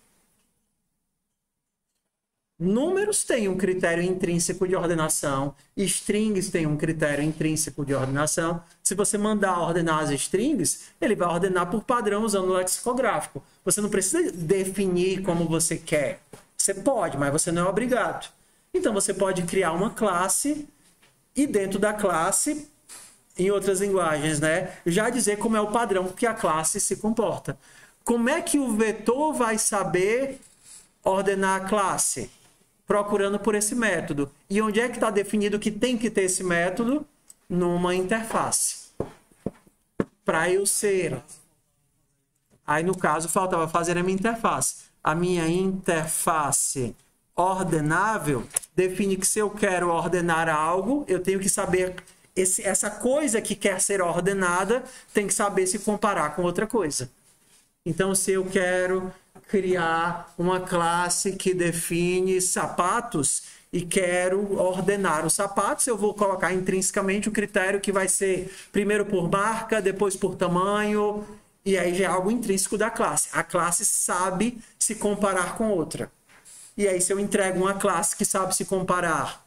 Speaker 1: Números têm um critério intrínseco de ordenação, strings têm um critério intrínseco de ordenação. Se você mandar ordenar as strings, ele vai ordenar por padrão usando o lexicográfico. Você não precisa definir como você quer. Você pode, mas você não é obrigado. Então você pode criar uma classe e dentro da classe, em outras linguagens, né, já dizer como é o padrão que a classe se comporta. Como é que o vetor vai saber ordenar a classe? Procurando por esse método. E onde é que está definido que tem que ter esse método? numa interface. Para eu ser. Aí, no caso, faltava fazer a minha interface. A minha interface ordenável define que se eu quero ordenar algo, eu tenho que saber essa coisa que quer ser ordenada tem que saber se comparar com outra coisa. Então, se eu quero criar uma classe que define sapatos e quero ordenar os sapatos, eu vou colocar intrinsecamente o critério que vai ser primeiro por marca, depois por tamanho, e aí já é algo intrínseco da classe. A classe sabe se comparar com outra. E aí, se eu entrego uma classe que sabe se comparar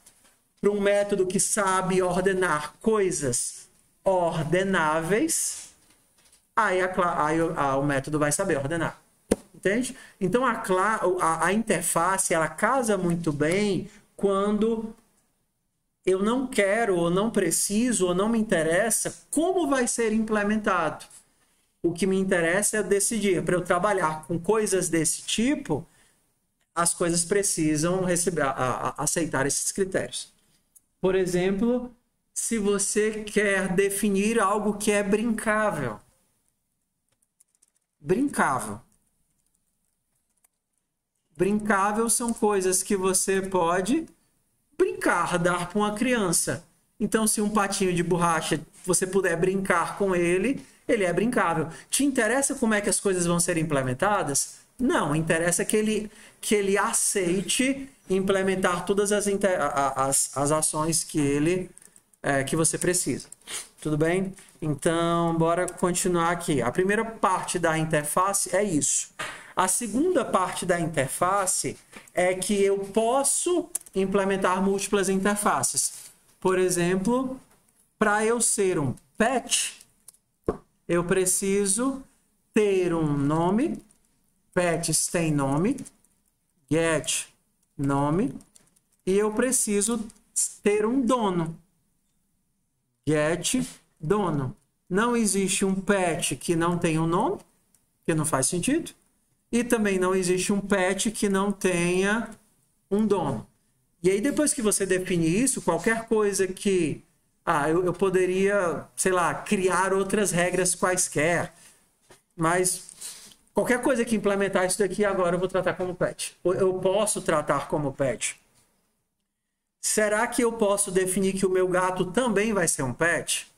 Speaker 1: para um método que sabe ordenar coisas ordenáveis, aí o método vai saber ordenar. Entende? Então, a interface, ela casa muito bem quando eu não quero, ou não preciso, ou não me interessa como vai ser implementado. O que me interessa é decidir. Para eu trabalhar com coisas desse tipo, as coisas precisam aceitar esses critérios. Por exemplo, se você quer definir algo que é brincável. Brincável. Brincável são coisas que você pode brincar, dar para uma criança. Então, se um patinho de borracha você puder brincar com ele, ele é brincável. Te interessa como é que as coisas vão ser implementadas? Não, interessa que ele aceite implementar todas as ações que você precisa. Tudo bem? Então, bora continuar aqui. A primeira parte da interface é isso. A segunda parte da interface é que eu posso implementar múltiplas interfaces. Por exemplo, para eu ser um pet, eu preciso ter um nome. Pets tem nome. Get nome. E eu preciso ter um dono. Get dono. Não existe um pet que não tenha um nome, que não faz sentido. E também não existe um pet que não tenha um dono. E aí, depois que você define isso, qualquer coisa que... eu poderia, sei lá, criar outras regras quaisquer. Mas qualquer coisa que implementar isso daqui, agora eu vou tratar como pet. Eu posso tratar como pet. Será que eu posso definir que o meu gato também vai ser um pet?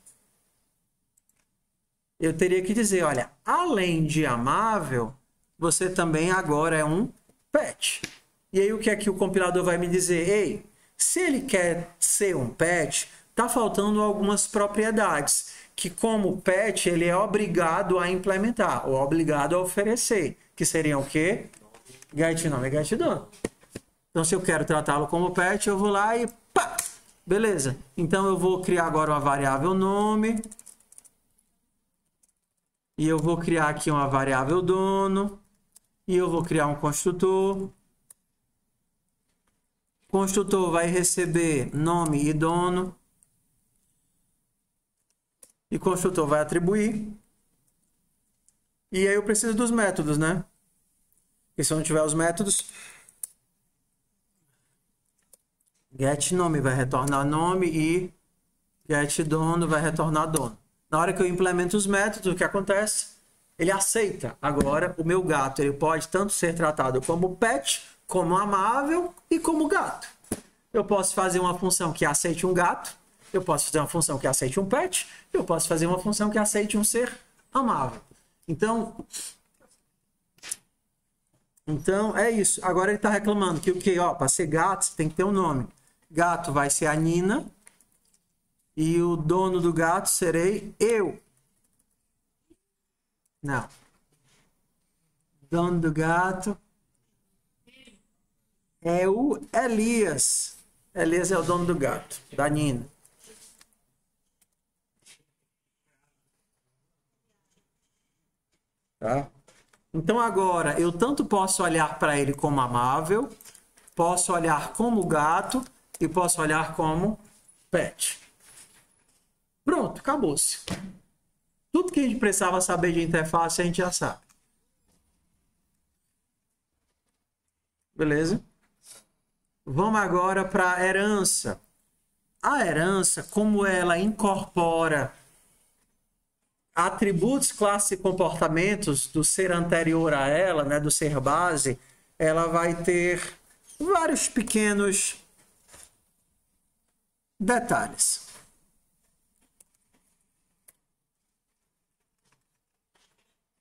Speaker 1: Eu teria que dizer, olha, além de amável, você também agora é um pet. E aí o que é que o compilador vai me dizer? Ei, se ele quer ser um pet, tá faltando algumas propriedades que como pet ele é obrigado a implementar, ou obrigado a oferecer, que seriam o quê? Get nome e get dono. Então, se eu quero tratá-lo como pet, eu vou lá e pá! Beleza. Então, eu vou criar agora uma variável nome. E eu vou criar aqui uma variável dono. E eu vou criar um construtor. O construtor vai receber nome e dono. E o construtor vai atribuir. E aí eu preciso dos métodos, né? E se eu não tiver os métodos, get nome vai retornar nome e get dono vai retornar dono. Na hora que eu implemento os métodos, o que acontece? Ele aceita. Agora, o meu gato ele pode tanto ser tratado como pet, como amável e como gato. Eu posso fazer uma função que aceite um gato, eu posso fazer uma função que aceite um pet, eu posso fazer uma função que aceite um ser amável. Então é isso. Agora ele está reclamando que o que? Para ser gato, você tem que ter um nome. Gato vai ser a Nina. E o dono do gato serei eu. Não. Dono do gato é o Elias. Elias é o dono do gato, da Nina. Tá? Então agora eu tanto posso olhar para ele como amável, posso olhar como gato e posso olhar como pet. Pronto, acabou-se. Tudo que a gente precisava saber de interface a gente já sabe. Beleza? Vamos agora para a herança. a herança, como ela incorpora atributos, classes e comportamentos do ser anterior a ela, né, do ser base, ela vai ter vários pequenos detalhes.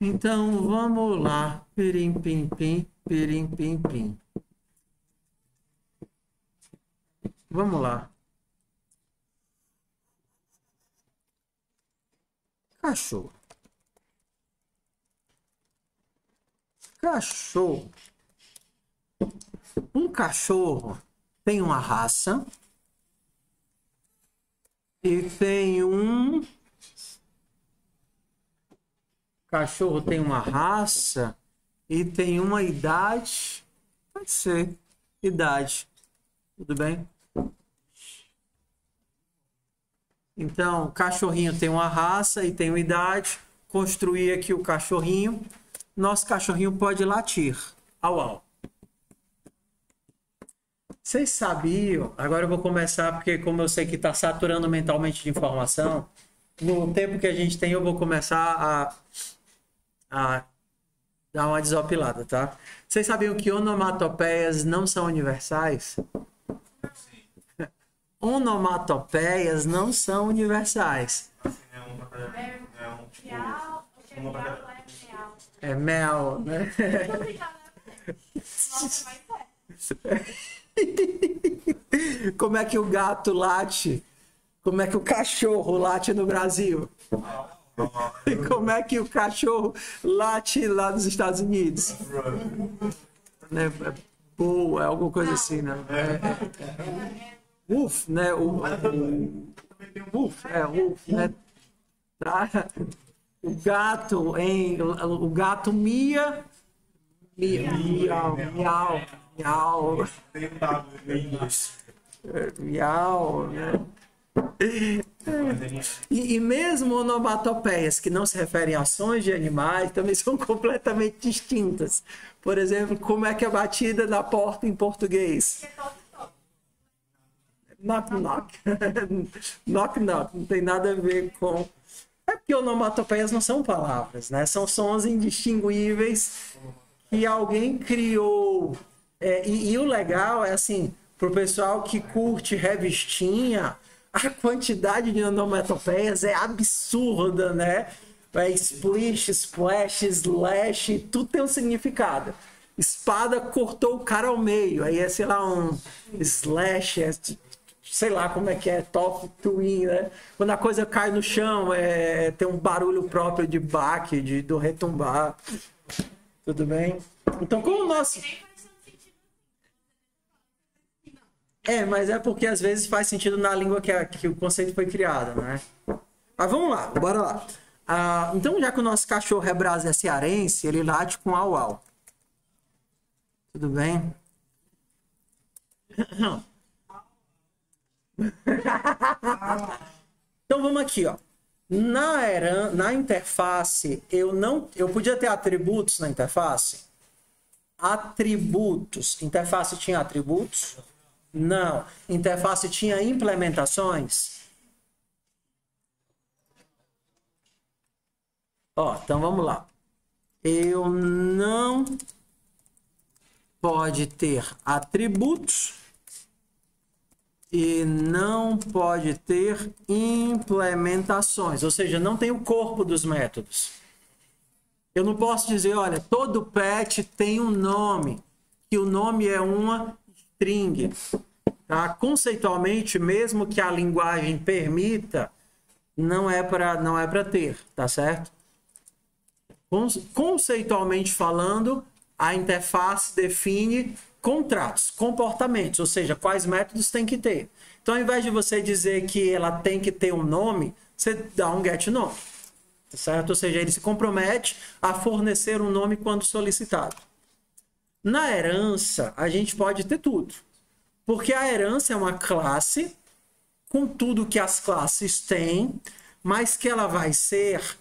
Speaker 1: Então, vamos lá. Pirim, pim, pim, pirim, pim, pim. Vamos lá. Cachorro. Cachorro. Um cachorro tem uma raça e tem um... Cachorro tem uma raça e tem uma idade. Pode ser. Idade. Tudo bem? Então, o cachorrinho tem uma raça e tem uma idade. Construir aqui o cachorrinho. Nosso cachorrinho pode latir. Au, au. Vocês sabiam? Agora eu vou começar, porque como eu sei que está saturando mentalmente de informação, no tempo que a gente tem, eu vou começar a dar uma desopilada, tá? Vocês sabiam que onomatopeias não são universais? Onomatopeias não são universais. É mel, né? Como é que o gato late? Como é que o cachorro late no Brasil? Como é que o cachorro late lá nos Estados Unidos? Né? Boa, é alguma coisa assim, né? Uf, né? Uf, né? O gato mia, miau, miau, miau, miau, né? E mesmo onomatopeias que não se referem a sons de animais também são completamente distintas. Por exemplo, como é que é batida na porta em português? Knock, knock. Knock, knock. Não tem nada a ver com... É porque onomatopeias não são palavras, né? São sons indistinguíveis que alguém criou. E o legal é assim, pro pessoal que curte revistinha, a quantidade de onomatopeias é absurda, né? Splish, splash, slash, tudo tem um significado. Espada cortou o cara ao meio, aí é, sei lá, um slash, sei lá como é que é, top twin, né? Quando a coisa cai no chão, tem um barulho próprio de baque, do retumbar. Tudo bem? Então, como o nosso... mas é porque às vezes faz sentido na língua que o conceito foi criado, né? Mas vamos lá, bora lá. Então, já que o nosso cachorro é cearense, ele late com au au. Tudo bem? Então vamos aqui, ó. Na interface, eu podia ter atributos na interface? Atributos. Interface tinha atributos? Não. Interface tinha implementações? Ó, então vamos lá. Eu não pode ter atributos e não pode ter implementações, ou seja, não tem o corpo dos métodos. Eu não posso dizer, olha, todo pet tem um nome, que o nome é uma string. Tá? Conceitualmente, mesmo que a linguagem permita, não é para ter, tá certo? Conceitualmente falando, a interface define contratos, comportamentos, ou seja, quais métodos tem que ter. Então, ao invés de você dizer que ela tem que ter um nome, você dá um getNome, tá certo? Ou seja, ele se compromete a fornecer um nome quando solicitado. Na herança, a gente pode ter tudo, porque a herança é uma classe com tudo que as classes têm, mas que ela vai ser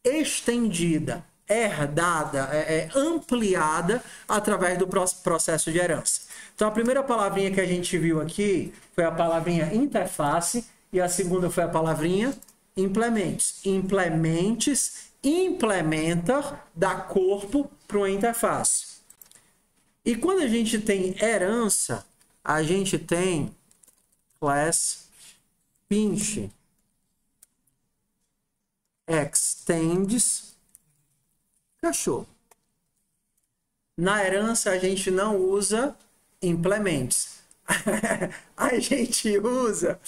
Speaker 1: estendida. herdada, ampliada através do processo de herança. Então, a primeira palavrinha que a gente viu aqui foi a palavrinha interface e a segunda foi a palavrinha implementes. Implementes, implementa, dá corpo para uma interface. E quando a gente tem herança, a gente tem class pinch extends cachorro. Na herança a gente não usa implements. A gente usa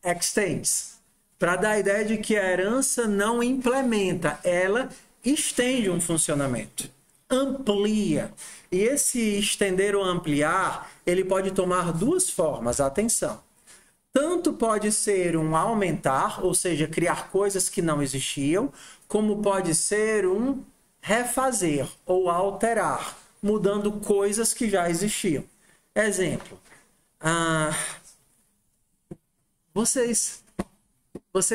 Speaker 1: extends para dar a ideia de que a herança não implementa, ela estende um funcionamento, amplia. E esse estender ou ampliar, ele pode tomar duas formas, atenção. Tanto pode ser um aumentar, ou seja, criar coisas que não existiam, como pode ser um refazer ou alterar, mudando coisas que já existiam. Exemplo. Vocês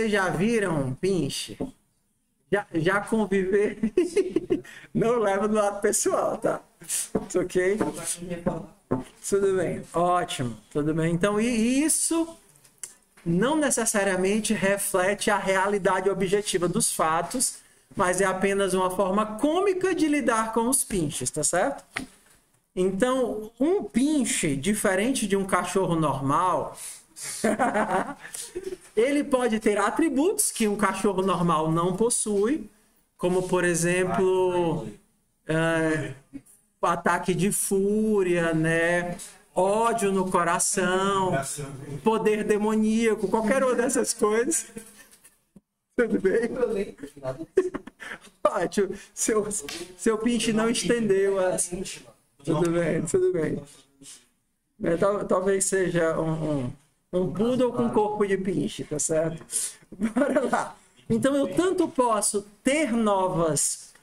Speaker 1: já viram pinche? Já conviver? Não leva do lado pessoal, tá? Ok? Tudo bem. Ótimo. Tudo bem. Então, isso não necessariamente reflete a realidade objetiva dos fatos, mas é apenas uma forma cômica de lidar com os pinches, tá certo? Então, um pinche, diferente de um cachorro normal, ele pode ter atributos que um cachorro normal não possui, como, por exemplo, ataque de fúria, né? Ódio no coração, poder demoníaco, qualquer uma dessas coisas. Tudo bem? Ótimo. Seu pinche não estendeu as... Tudo bem, tudo bem. Talvez seja um poodle com corpo de pinche, tá certo? Bora lá. Então, eu tanto posso ter novas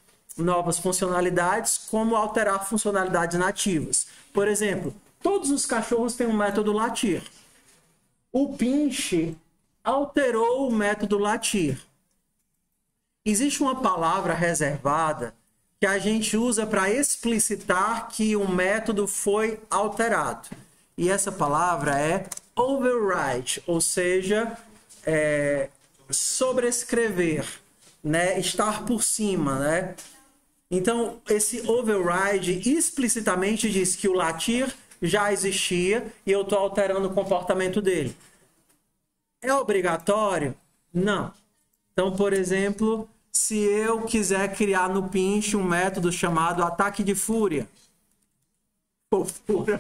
Speaker 1: funcionalidades, como alterar funcionalidades nativas. Por exemplo, todos os cachorros têm um método latir. O pinche alterou o método latir. Existe uma palavra reservada que a gente usa para explicitar que o método foi alterado. E essa palavra é override, ou seja, sobrescrever, né? Estar por cima, né? Então, esse override explicitamente diz que o latir já existia e eu estou alterando o comportamento dele. É obrigatório? Não. Então, por exemplo, se eu quiser criar no pinche um método chamado ataque de fúria. Fofura.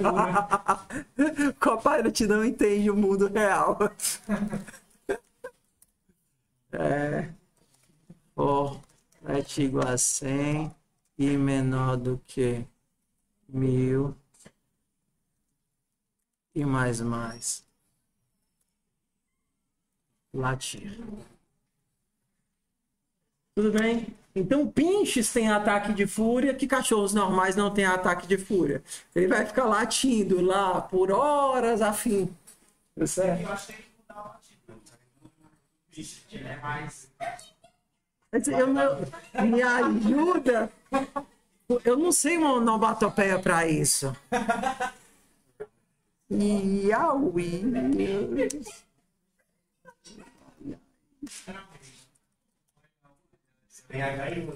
Speaker 1: Copilot não entende o mundo real. For igual a 100 e menor do que 1000 e mais. Latir. Tudo bem? Então, pinches tem ataque de fúria, que cachorros normais não têm ataque de fúria. Ele vai ficar latindo lá por horas a fim. Tá certo?
Speaker 2: Eu acho que tem que mudar o latido. Ele é mais...
Speaker 1: Me ajuda? Eu não sei uma onomatopeia para isso. Yaui.
Speaker 2: Tem H aí,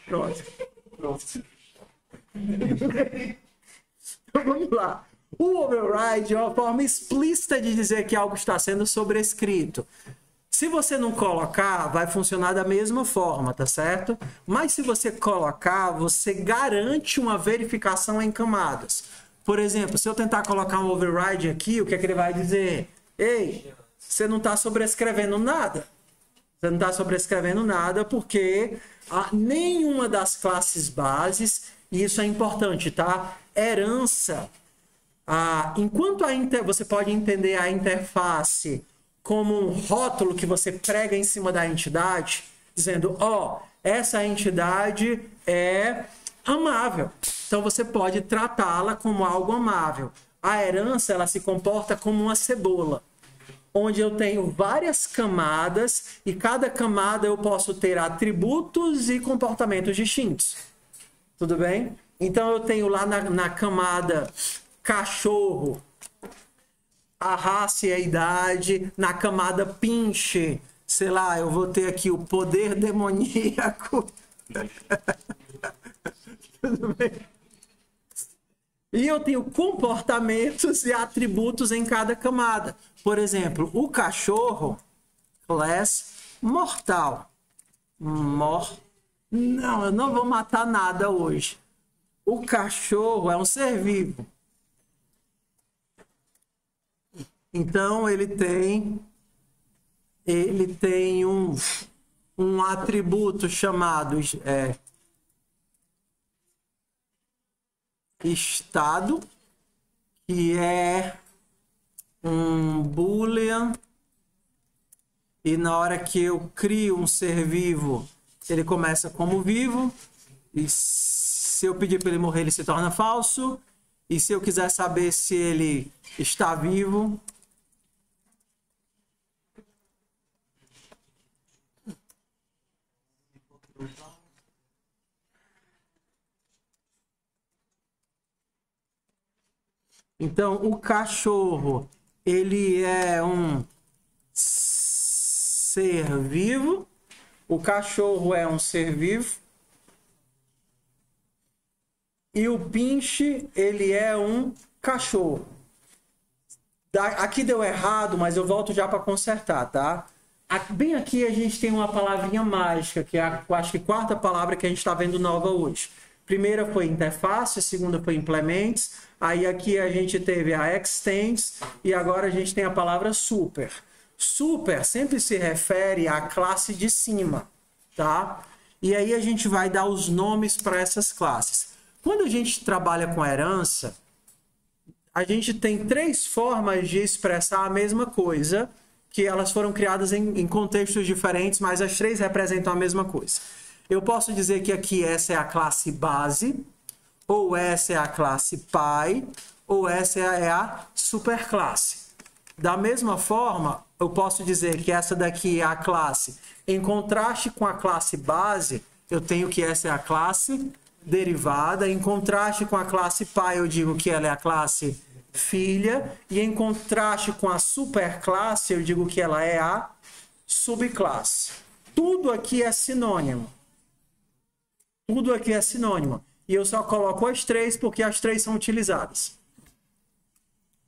Speaker 1: Pronto. Então vamos lá. O override é uma forma explícita de dizer que algo está sendo sobrescrito. Se você não colocar, vai funcionar da mesma forma, tá certo? Mas se você colocar, você garante uma verificação em camadas. Por exemplo, se eu tentar colocar um override aqui, o que é que ele vai dizer? Ei, você não está sobrescrevendo nada. Você não está sobrescrevendo nada porque nenhuma das classes bases, e isso é importante, tá? Herança. Enquanto você pode entender a interface como um rótulo que você prega em cima da entidade, dizendo, essa entidade é amável. Então você pode tratá-la como algo amável. A herança, ela se comporta como uma cebola, onde eu tenho várias camadas e cada camada eu posso ter atributos e comportamentos distintos. Tudo bem? Então eu tenho lá na camada cachorro a raça e a idade, na camada pinche, sei lá, eu vou ter aqui o poder demoníaco. Tudo bem? E eu tenho comportamentos e atributos em cada camada. Por exemplo, o cachorro, class mortal. Não, eu não vou matar nada hoje. O cachorro é um ser vivo. Então ele tem um atributo chamado estado, que é um boolean, e na hora que eu crio um ser vivo, ele começa como vivo, e se eu pedir para ele morrer, ele se torna falso, e se eu quiser saber se ele está vivo, então o cachorro, ele é um ser vivo. O cachorro é um ser vivo. E o pinche, ele é um cachorro. Aqui deu errado, mas eu volto já para consertar, tá? Bem aqui a gente tem uma palavrinha mágica, que é eu acho que a quarta palavra que a gente está vendo nova hoje. Primeira foi interface, segunda foi implements, aí aqui a gente teve a extends e agora a gente tem a palavra super. Super sempre se refere à classe de cima, tá? E aí a gente vai dar os nomes para essas classes. Quando a gente trabalha com herança, a gente tem três formas de expressar a mesma coisa, que elas foram criadas em contextos diferentes, mas as três representam a mesma coisa. Eu posso dizer que aqui essa é a classe base, ou essa é a classe pai, ou essa é a superclasse. Da mesma forma, eu posso dizer que essa daqui é a classe. Em contraste com a classe base, eu tenho que essa é a classe derivada. Em contraste com a classe pai, eu digo que ela é a classe filha. E em contraste com a superclasse, eu digo que ela é a subclasse. Tudo aqui é sinônimo. Tudo aqui é sinônimo. E eu só coloco as três porque as três são utilizadas.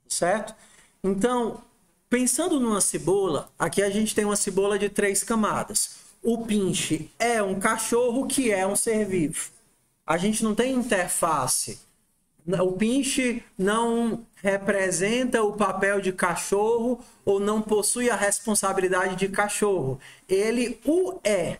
Speaker 1: Certo? Então, pensando numa cebola, aqui a gente tem uma cebola de 3 camadas. O pinche é um cachorro que é um ser vivo. A gente não tem interface. O pinche não representa o papel de cachorro ou não possui a responsabilidade de cachorro. Ele o é.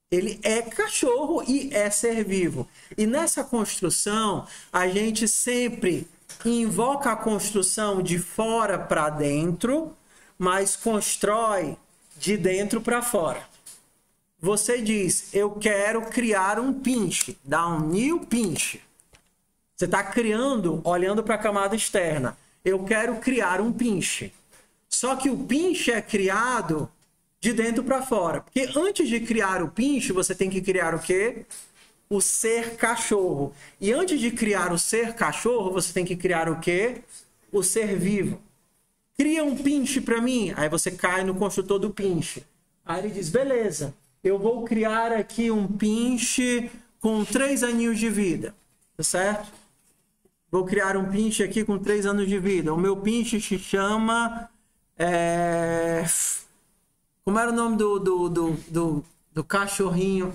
Speaker 1: Ele é cachorro e é ser vivo. E nessa construção, a gente sempre invoca a construção de fora para dentro, mas constrói de dentro para fora. Você diz, eu quero criar um pinche, dá um new pinche. Você está criando, olhando para a camada externa. Eu quero criar um pinche. Só que o pinche é criado de dentro para fora. Porque antes de criar o pinche, você tem que criar o quê? O ser cachorro. E antes de criar o ser cachorro, você tem que criar o quê? O ser vivo. Cria um pinche para mim. Aí você cai no construtor do pinche. Aí ele diz, beleza, eu vou criar aqui um pinche com 3 aninhos de vida. Tá certo? Vou criar um pinche aqui com 3 anos de vida. O meu pinche se chama... Como era o nome do cachorrinho,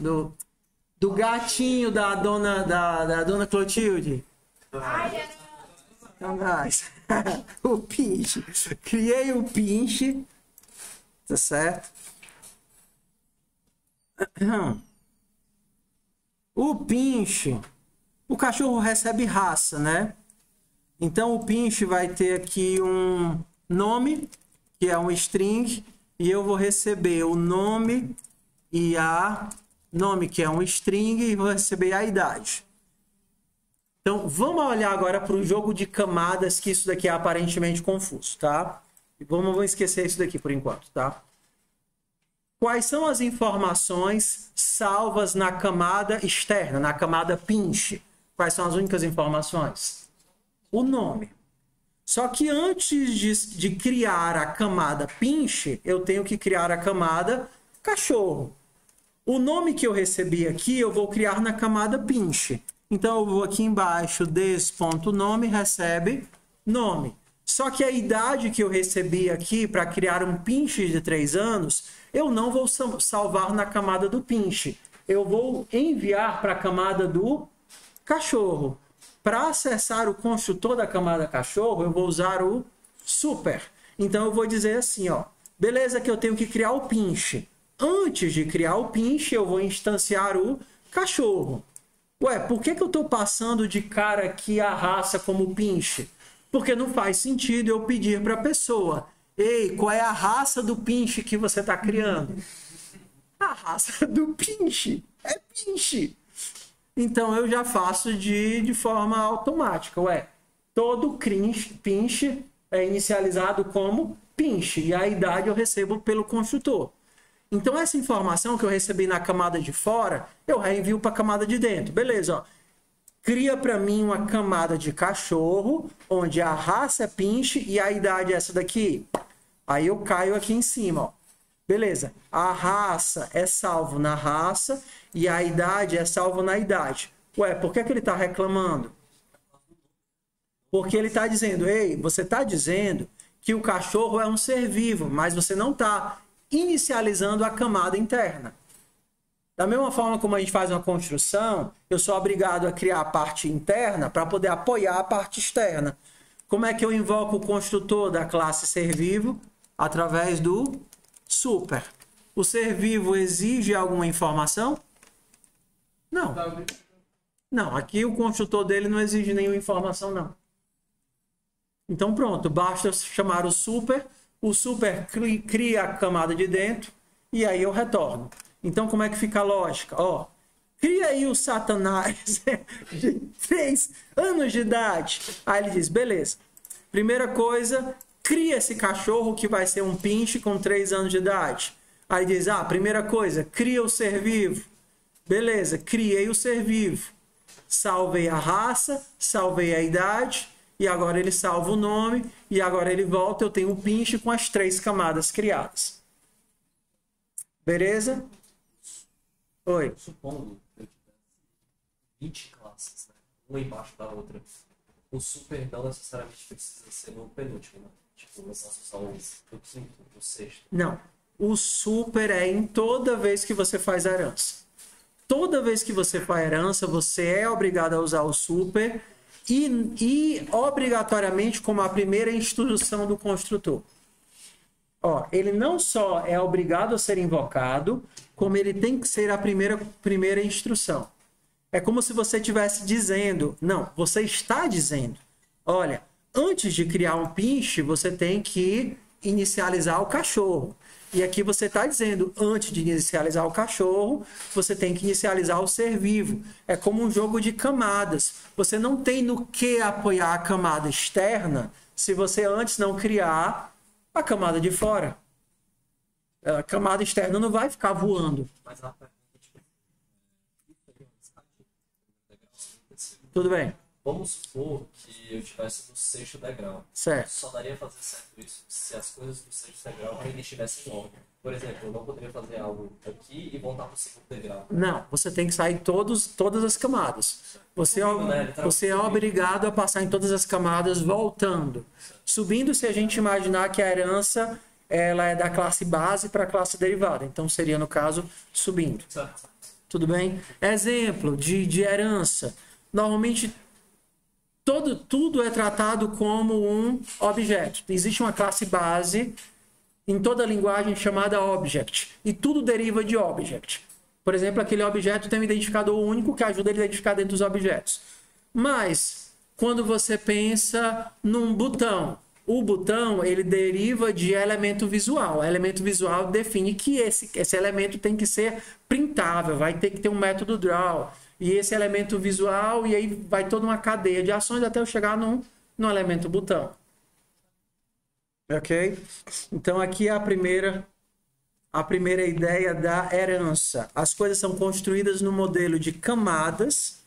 Speaker 1: do gatinho da dona Clotilde? Então, guys, o pinche. Criei o pinche, tá certo? O pinche, o cachorro recebe raça, né? Então o pinche vai ter aqui um nome, que é um string, e eu vou receber o nome e a nome, que é um string, e vou receber a idade. Então, vamos olhar agora para o jogo de camadas, que isso daqui é aparentemente confuso, tá? Vamos esquecer isso daqui por enquanto, tá? Quais são as informações salvas na camada externa, na camada pinch? Quais são as únicas informações? O nome. Só que antes de criar a camada pinch, eu tenho que criar a camada cachorro. O nome que eu recebi aqui, eu vou criar na camada pinch. Então, eu vou aqui embaixo, des.nome recebe nome. Só que a idade que eu recebi aqui para criar um pinch de 3 anos, eu não vou salvar na camada do pinch. Eu vou enviar para a camada do cachorro. Para acessar o construtor da camada cachorro, eu vou usar o super. Então, eu vou dizer assim, ó, beleza que eu tenho que criar o pinch. Antes de criar o pinch, eu vou instanciar o cachorro. Ué, por que eu estou passando de cara aqui a raça como pinch? Porque não faz sentido eu pedir para a pessoa, ei, qual é a raça do pinch que você está criando? A raça do pinch é pinch. Então, eu já faço de forma automática. Ué, todo pinch é inicializado como pinch. E a idade eu recebo pelo construtor. Então, essa informação que eu recebi na camada de fora, eu reenvio para a camada de dentro. Beleza, ó. Cria para mim uma camada de cachorro, onde a raça é pinch e a idade é essa daqui. Aí eu caio aqui em cima, ó. Beleza, a raça é salvo na raça e a idade é salvo na idade. Ué, por que ele está reclamando? Porque ele está dizendo, ei, você está dizendo que o cachorro é um ser vivo, mas você não está inicializando a camada interna. Da mesma forma como a gente faz uma construção, eu sou obrigado a criar a parte interna para poder apoiar a parte externa. Como é que eu invoco o construtor da classe ser vivo? Através do super. O ser vivo exige alguma informação? Não. Não, aqui o construtor dele não exige nenhuma informação, não. Então pronto, basta chamar o super cria a camada de dentro e aí eu retorno. Então como é que fica a lógica? Ó, cria aí o Satanás de 3 anos de idade. Aí ele diz, beleza. Primeira coisa, cria esse cachorro que vai ser um pinche com 3 anos de idade. Aí diz, primeira coisa, cria o ser vivo. Beleza, criei o ser vivo. Salvei a raça, salvei a idade, e agora ele salva o nome, e agora ele volta, eu tenho um pinche com as 3 camadas criadas. Beleza? Oi.
Speaker 2: Supondo que eu tivesse 20 classes, né? Uma embaixo da outra. O super não necessariamente precisa ser no penúltimo, né? Tipo, eu posso usar o quinto, o sexto.
Speaker 1: Não. O super é em toda vez que você faz a herança. Toda vez que você faz a herança, você é obrigado a usar o super e obrigatoriamente como a primeira instrução do construtor. Ó, ele não só é obrigado a ser invocado, como ele tem que ser a primeira instrução. É como se você estivesse dizendo, não, você está dizendo, olha, antes de criar um pinche, você tem que inicializar o cachorro. E aqui você está dizendo, antes de inicializar o cachorro, você tem que inicializar o ser vivo. É como um jogo de camadas. Você não tem no que apoiar a camada externa se você antes não criar a camada de fora. A camada externa não vai ficar voando.
Speaker 2: Mas a
Speaker 1: Tudo bem.
Speaker 2: vamos supor que eu estivesse no 6º degrau.
Speaker 1: Certo.
Speaker 2: Só daria fazer certo isso se as coisas do 6º degrau ainda estivessem em ordem. Por exemplo, eu não poderia fazer algo aqui e voltar para o 2º degrau.
Speaker 1: Não, você tem que sair todas as camadas. Você é obrigado a passar em todas as camadas voltando. Subindo, se a gente imaginar que a herança ela é da classe base para a classe derivada. Então, seria, no caso, subindo.
Speaker 2: Certo.
Speaker 1: Tudo bem? Exemplo de herança. Normalmente, tudo é tratado como um objeto. Existe uma classe base em toda a linguagem chamada object. E tudo deriva de object. Por exemplo, aquele objeto tem um identificador único que ajuda ele a identificar dentro dos objetos. Mas, quando você pensa num botão, o botão ele deriva de elemento visual. O elemento visual define que esse elemento tem que ser printável, vai ter que ter um método draw. E esse elemento visual, e aí vai toda uma cadeia de ações até eu chegar no elemento botão. Ok? Então aqui é a primeira ideia da herança. As coisas são construídas no modelo de camadas,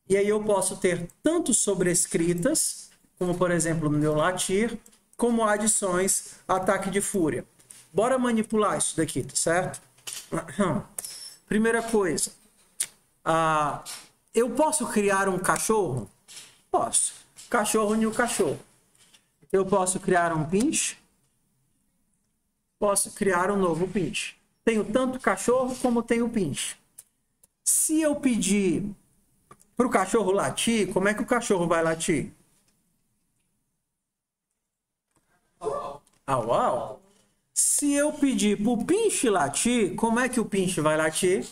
Speaker 1: e aí eu posso ter tanto sobrescritas, como por exemplo no meu latir, como adições, ataque de fúria. Bora manipular isso daqui, tá certo? Primeira coisa, eu posso criar um cachorro? Posso. Cachorro e o cachorro. Eu posso criar um pinche? Posso criar um novo pinche. Tenho tanto cachorro como tenho pinche. Se eu pedir para o cachorro latir, como é que o cachorro vai latir? Au, au. Se eu pedir para o pinche latir, como é que o pinche vai latir?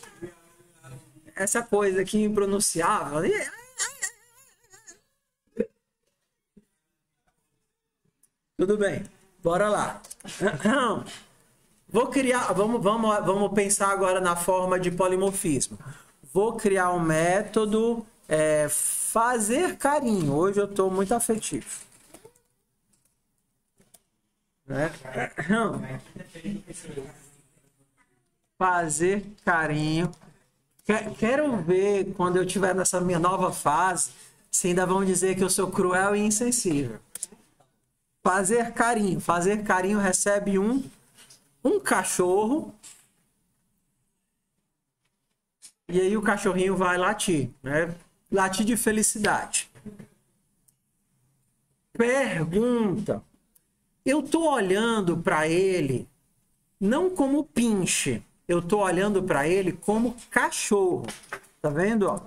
Speaker 1: Essa coisa aqui impronunciável. Tudo bem, bora lá. Vou criar, vamos pensar agora na forma de polimorfismo. Vou criar um método fazer carinho. Hoje eu estou muito afetivo. Né? Fazer carinho. Quero ver quando eu estiver nessa minha nova fase, se ainda vão dizer que eu sou cruel e insensível. Fazer carinho. Fazer carinho recebe um cachorro. E aí o cachorrinho vai latir, né? Latir de felicidade. Pergunta. Eu tô olhando para ele não como pinche. Eu tô olhando para ele como cachorro. Tá vendo, ó?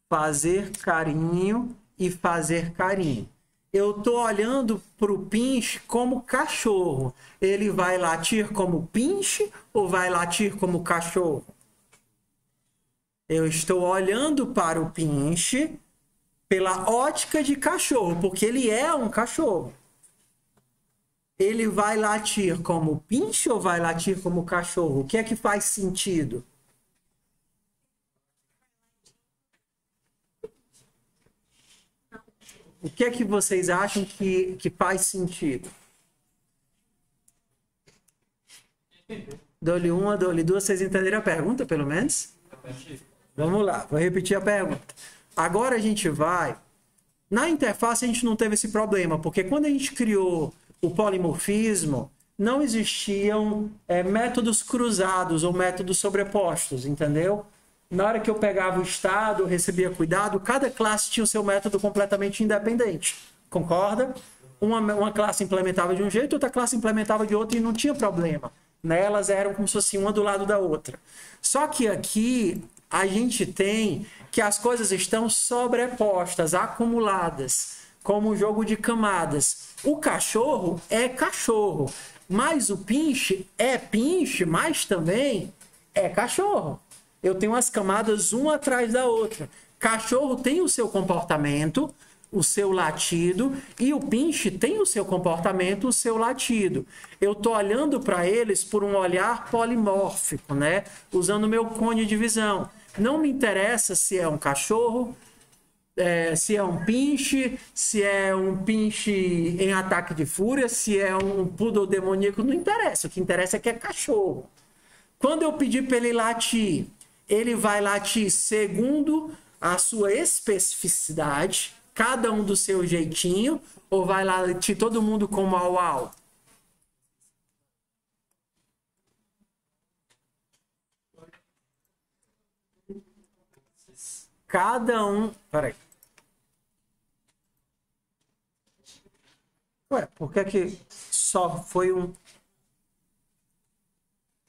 Speaker 1: Fazer carinho e fazer carinho. Eu tô olhando pro pinche como cachorro. Ele vai latir como pinche ou vai latir como cachorro? Eu estou olhando para o pinche pela ótica de cachorro, porque ele é um cachorro. Ele vai latir como pinche ou vai latir como cachorro? O que é que faz sentido? O que é que vocês acham que faz sentido? Dou-lhe uma, dou-lhe duas. Vocês entenderam a pergunta, pelo menos? Vamos lá, vou repetir a pergunta. Agora a gente vai... Na interface a gente não teve esse problema, porque quando a gente criou o polimorfismo, não existiam métodos cruzados ou métodos sobrepostos, entendeu? Na hora que eu pegava o estado, recebia cuidado, cada classe tinha o seu método completamente independente. Concorda? Uma classe implementava de um jeito, outra classe implementava de outro e não tinha problema. Né? Elas eram como se fosse uma do lado da outra. Só que aqui a gente tem que as coisas estão sobrepostas, acumuladas, como um jogo de camadas. O cachorro é cachorro, mas o pinche é pinche, mas também é cachorro. Eu tenho as camadas uma atrás da outra. Cachorro tem o seu comportamento, o seu latido, e o pinche tem o seu comportamento, o seu latido. Eu estou olhando para eles por um olhar polimórfico, né? Usando o meu cone de visão. Não me interessa se é um cachorro, se é um pinche, se é um pinche em ataque de fúria, se é um poodle demoníaco, não interessa. O que interessa é que é cachorro. Quando eu pedir para ele latir, ele vai latir segundo a sua especificidade, cada um do seu jeitinho, ou vai latir todo mundo como au-au? Cada um... Peraí. Ué, por que só foi um...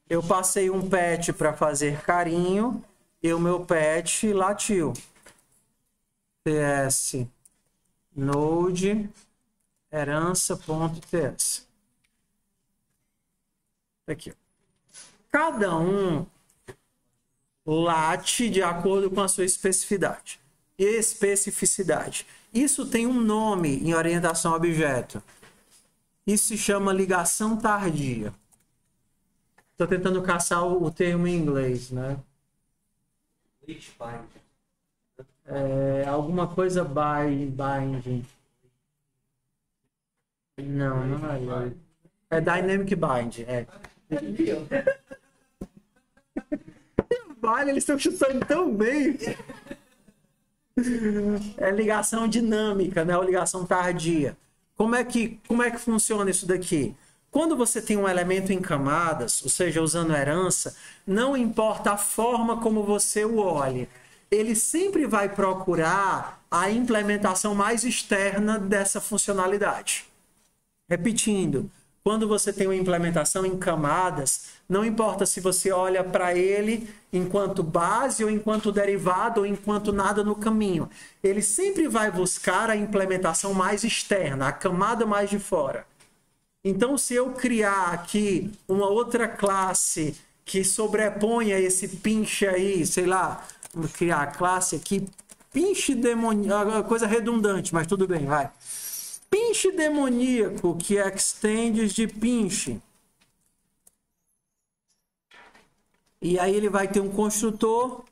Speaker 1: Eu passei um pet para fazer carinho e o meu pet latiu. ps node herança.ts. Aqui. Cada um late de acordo com a sua especificidade. Isso tem um nome em orientação a objeto. Isso se chama ligação tardia. Estou tentando caçar o termo em inglês, né? Alguma coisa binding. Não, não é load. É Dynamic Bind, é. Vale, eles estão chutando tão bem. É ligação dinâmica, né? Ou ligação tardia. Como é que funciona isso daqui? Quando você tem um elemento em camadas, ou seja, usando herança, não importa a forma como você o olhe, ele sempre vai procurar a implementação mais externa dessa funcionalidade. Repetindo, quando você tem uma implementação em camadas, não importa se você olha para ele enquanto base ou enquanto derivado ou enquanto nada no caminho. Ele sempre vai buscar a implementação mais externa, a camada mais de fora. Então, se eu criar aqui uma outra classe que sobreponha esse pinch aí, sei lá, vou criar a classe aqui, pinch demoníaco, coisa redundante, mas tudo bem, vai. Pinch demoníaco, que é extends de pinch. E aí ele vai ter um construtor,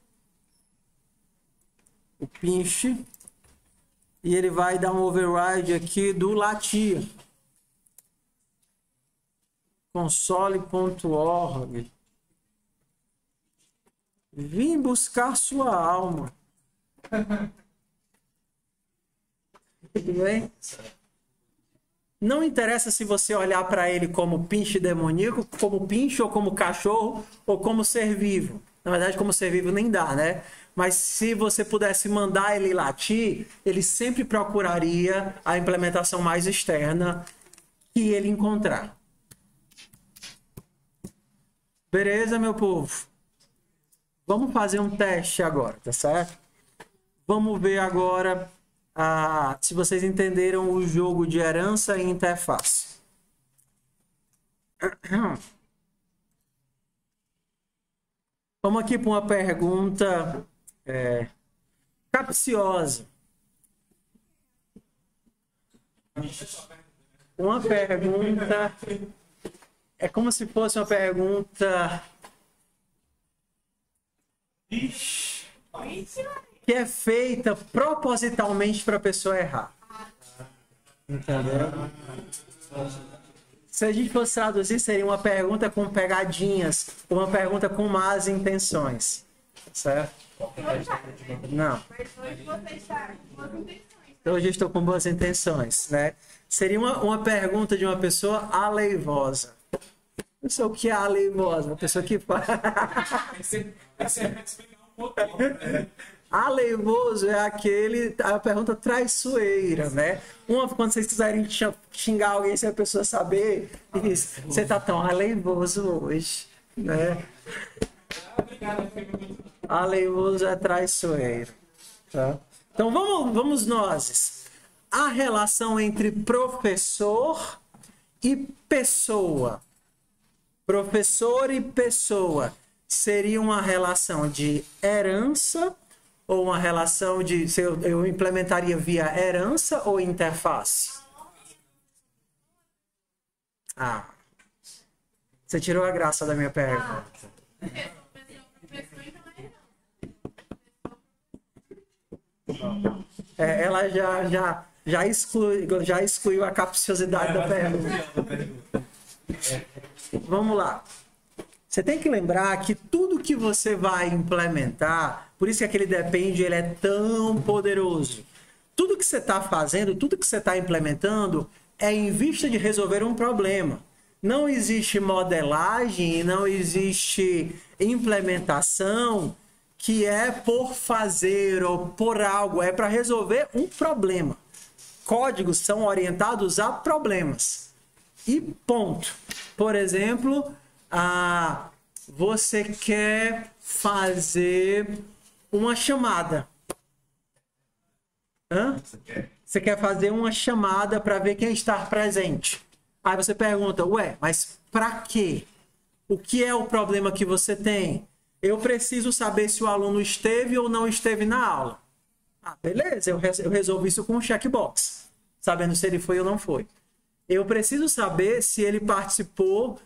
Speaker 1: o pinch, e ele vai dar um override aqui do latia. Console.org. Vim buscar sua alma. Tudo bem? Não interessa se você olhar para ele como pinche demoníaco, como pinche ou como cachorro ou como ser vivo. Na verdade, como ser vivo nem dá, né? Mas se você pudesse mandar ele latir, ele sempre procuraria a implementação mais externa que ele encontrar. Beleza, meu povo? Vamos fazer um teste agora, tá certo? Vamos ver agora se vocês entenderam o jogo de herança e interface. Vamos aqui para uma pergunta capciosa. Uma pergunta... É como se fosse uma pergunta... que é feita propositalmente para a pessoa errar. Entendeu? Se a gente fosse traduzir, seria uma pergunta com pegadinhas, uma pergunta com más intenções. Certo? Não. Hoje eu estou com boas intenções, né? Seria uma pergunta de uma pessoa aleivosa. Não sei o que é aleivosa, uma pessoa que faz... Aleivoso é a pergunta traiçoeira, né? Quando vocês quiserem xingar alguém, se a pessoa saber, diz, você tá tão aleivoso hoje, né? Aleivoso é traiçoeiro, tá? Então vamos nós. A relação entre professor e pessoa. Professor e pessoa seria uma relação de herança ou uma relação de... Eu implementaria via herança ou interface? Ah, você tirou a graça da minha pergunta. Ela já excluiu a capciosidade da pergunta. Vamos lá. Você tem que lembrar que tudo que você vai implementar, por isso que aquele depende, ele é tão poderoso. Tudo que você está fazendo, tudo que você está implementando é em vista de resolver um problema. Não existe modelagem, não existe implementação que é por fazer ou por algo, é para resolver um problema. Códigos são orientados a problemas. E ponto. Por exemplo... você quer fazer uma chamada. Você quer fazer uma chamada para ver quem está presente. Aí você pergunta, ué, mas para quê? O que é o problema que você tem? Eu preciso saber se o aluno esteve ou não esteve na aula. Beleza, eu resolvo isso com um checkbox, sabendo se ele foi ou não foi. Eu preciso saber se ele participou...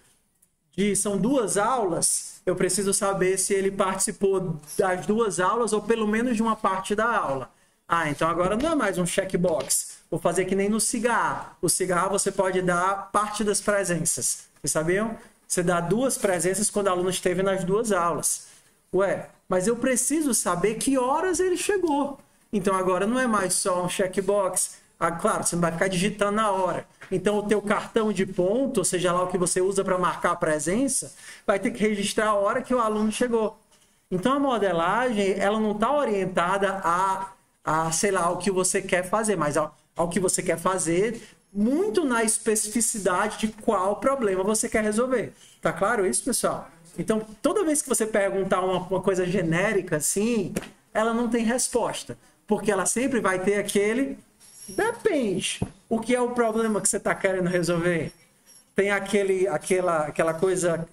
Speaker 1: São 2 aulas, eu preciso saber se ele participou das 2 aulas ou pelo menos de uma parte da aula. Ah, então agora não é mais um checkbox. Vou fazer que nem no cigarro. O cigarro você pode dar parte das presenças. Vocês sabiam? Você dá 2 presenças quando o aluno esteve nas 2 aulas. Ué, mas eu preciso saber que horas ele chegou. Então agora não é mais só um checkbox. Ah, claro, você não vai ficar digitando na hora. Então o teu cartão de ponto, ou seja lá o que você usa para marcar a presença, vai ter que registrar a hora que o aluno chegou. Então a modelagem, ela não está orientada sei lá, ao que você quer fazer, mas ao que você quer fazer, muito na especificidade de qual problema você quer resolver. Tá claro isso, pessoal? Então, toda vez que você perguntar uma coisa genérica assim, ela não tem resposta, porque ela sempre vai ter aquele depende. O que é o problema que você está querendo resolver? Tem aquela coisa,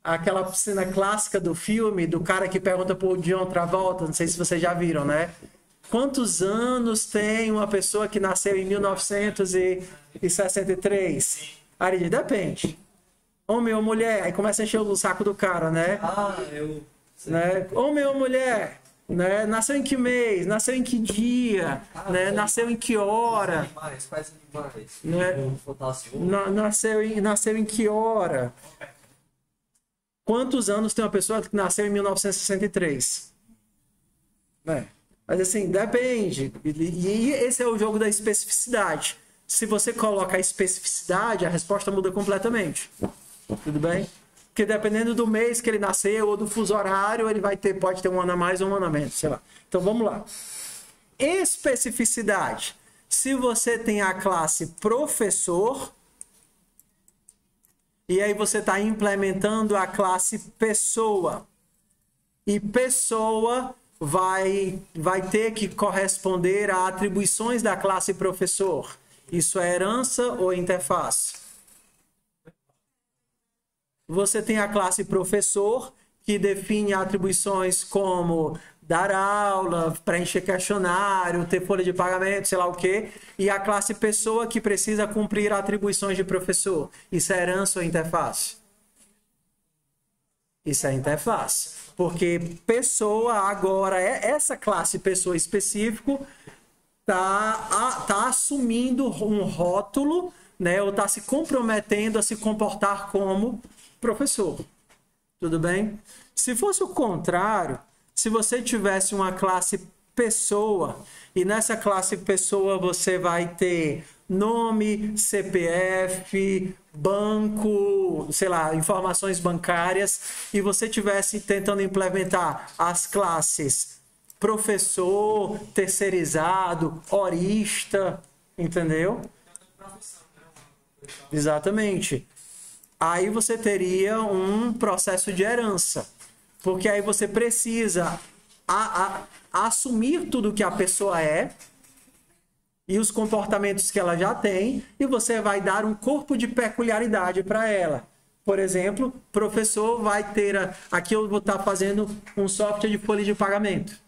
Speaker 1: aquela cena clássica do filme, do cara que pergunta pro John Travolta, não sei se vocês já viram, né? Quantos anos tem uma pessoa que nasceu em 1963? Aí ele diz, depende. Homem ou mulher? Aí começa a encher o saco do cara, né? Né? Homem ou mulher? Né? Nasceu em que mês? Nasceu em que dia? Né? Nasceu em que hora?
Speaker 2: Quais animais?
Speaker 1: Né? Nasceu em que hora? Quantos anos tem uma pessoa que nasceu em 1963? Né? Mas assim, depende. E esse é o jogo da especificidade. Se você coloca a especificidade, a resposta muda completamente. Tudo bem? Porque dependendo do mês que ele nasceu ou do fuso horário, ele pode ter um ano a mais ou um ano a menos, sei lá. Então vamos lá. Especificidade. Se você tem a classe professor, e aí você está implementando a classe pessoa. E pessoa vai ter que corresponder a atribuições da classe professor. Isso é herança ou interface? Você tem a classe professor, que define atribuições como dar aula, preencher questionário, ter folha de pagamento, sei lá o quê. E a classe pessoa, que precisa cumprir atribuições de professor. Isso é herança ou interface? Isso é interface. Porque pessoa agora, essa classe pessoa específico, tá assumindo um rótulo, né? Ou está se comprometendo a se comportar como professor. Tudo bem? Se fosse o contrário, se você tivesse uma classe pessoa, e nessa classe pessoa você vai ter nome, CPF, banco, sei lá, informações bancárias, e você tivesse tentando implementar as classes professor, terceirizado, horista, entendeu? Exatamente. Aí você teria um processo de herança, porque aí você precisa assumir tudo que a pessoa é e os comportamentos que ela já tem, e você vai dar um corpo de peculiaridade para ela. Por exemplo, professor vai ter... Aqui eu vou estar fazendo um software de folha de pagamento.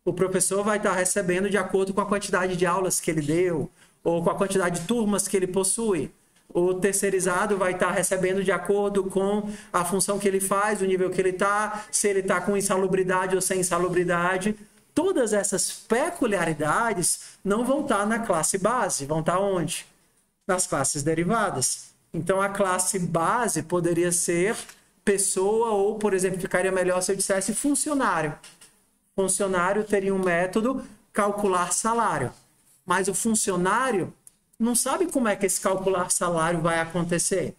Speaker 1: O professor vai estar recebendo de acordo com a quantidade de aulas que ele deu, ou com a quantidade de turmas que ele possui. O terceirizado vai estar recebendo de acordo com a função que ele faz, o nível que ele está, se ele está com insalubridade ou sem insalubridade. Todas essas peculiaridades não vão estar na classe base, vão estar onde? Nas classes derivadas. Então, a classe base poderia ser pessoa, ou, por exemplo, ficaria melhor se eu dissesse funcionário. Funcionário teria um método calcular salário. Mas o funcionário não sabe como é que esse calcular salário vai acontecer.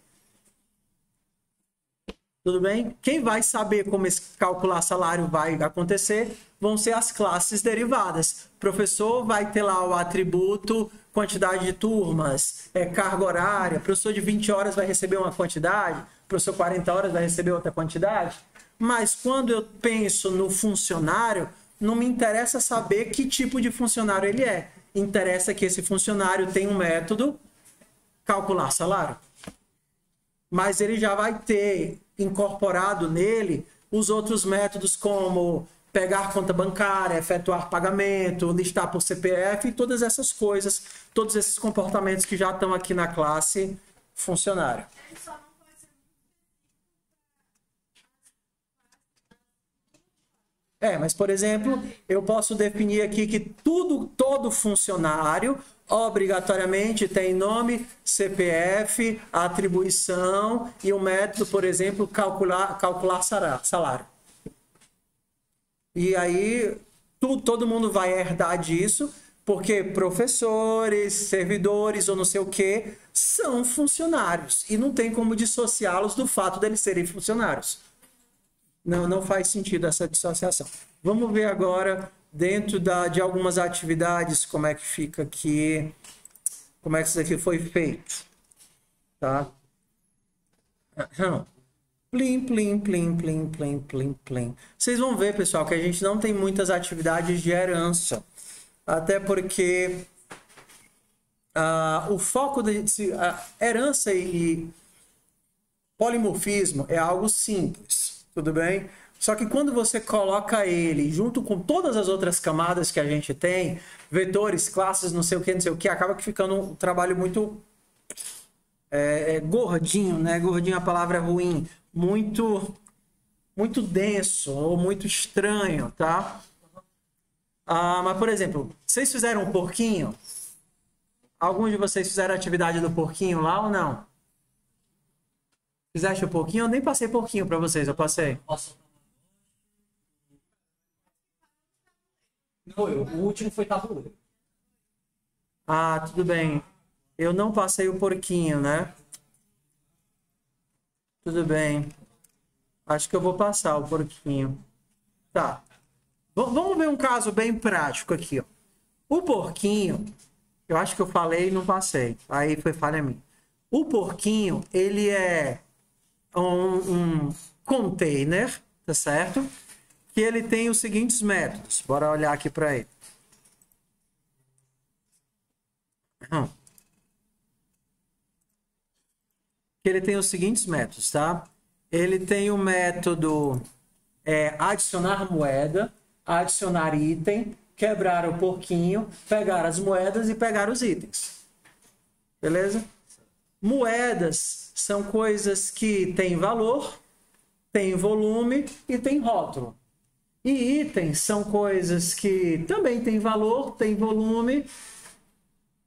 Speaker 1: Tudo bem? Quem vai saber como esse calcular salário vai acontecer vão ser as classes derivadas. O professor vai ter lá o atributo quantidade de turmas, carga horária. O professor de 20 horas vai receber uma quantidade, o professor 40 horas vai receber outra quantidade. Mas quando eu penso no funcionário, não me interessa saber que tipo de funcionário ele é. Interessa que esse funcionário tem um método calcular salário. Mas ele já vai ter incorporado nele os outros métodos, como pegar conta bancária, efetuar pagamento, listar por CPF e todas essas coisas, todos esses comportamentos que já estão aqui na classe funcionário. Mas, por exemplo, eu posso definir aqui que todo funcionário obrigatoriamente tem nome, CPF, atribuição e o método, por exemplo, calcular salário. E aí, todo mundo vai herdar disso, porque professores, servidores ou não sei o que são funcionários. E não tem como dissociá-los do fato deles serem funcionários. Não faz sentido essa dissociação. Vamos ver agora, dentro de algumas atividades, como é que fica aqui, como é que isso aqui foi feito. Tá? Plim, plim, plim, plim, plim, plim, plim. Vocês vão ver, pessoal, que a gente não tem muitas atividades de herança. Até porque o foco de herança e polimorfismo é algo simples, tudo bem? Só que quando você coloca ele junto com todas as outras camadas que a gente tem, vetores, classes, não sei o que, acaba que ficando um trabalho muito gordinho, né? Gordinho é a palavra ruim. Muito denso ou muito estranho, tá? Mas, por exemplo, vocês fizeram um porquinho? Alguns de vocês fizeram a atividade do porquinho lá ou não? Fizeste o porquinho? Eu nem passei porquinho para vocês, eu passei.
Speaker 2: Não, o último foi tabuleiro.
Speaker 1: Tudo bem. Eu não passei o porquinho, né? Tudo bem. Acho que eu vou passar o porquinho. Tá. Vamos ver um caso bem prático aqui, ó. O porquinho, eu acho que eu falei e não passei. Aí foi falha minha. O porquinho, ele é um container, tá certo? Que ele tem os seguintes métodos. Bora olhar aqui para ele. Ele tem os seguintes métodos, tá? Ele tem o método adicionar moeda, adicionar item, quebrar o porquinho, pegar as moedas e pegar os itens. Beleza? Moedas são coisas que têm valor, têm volume e têm rótulo. E itens são coisas que também têm valor, têm volume.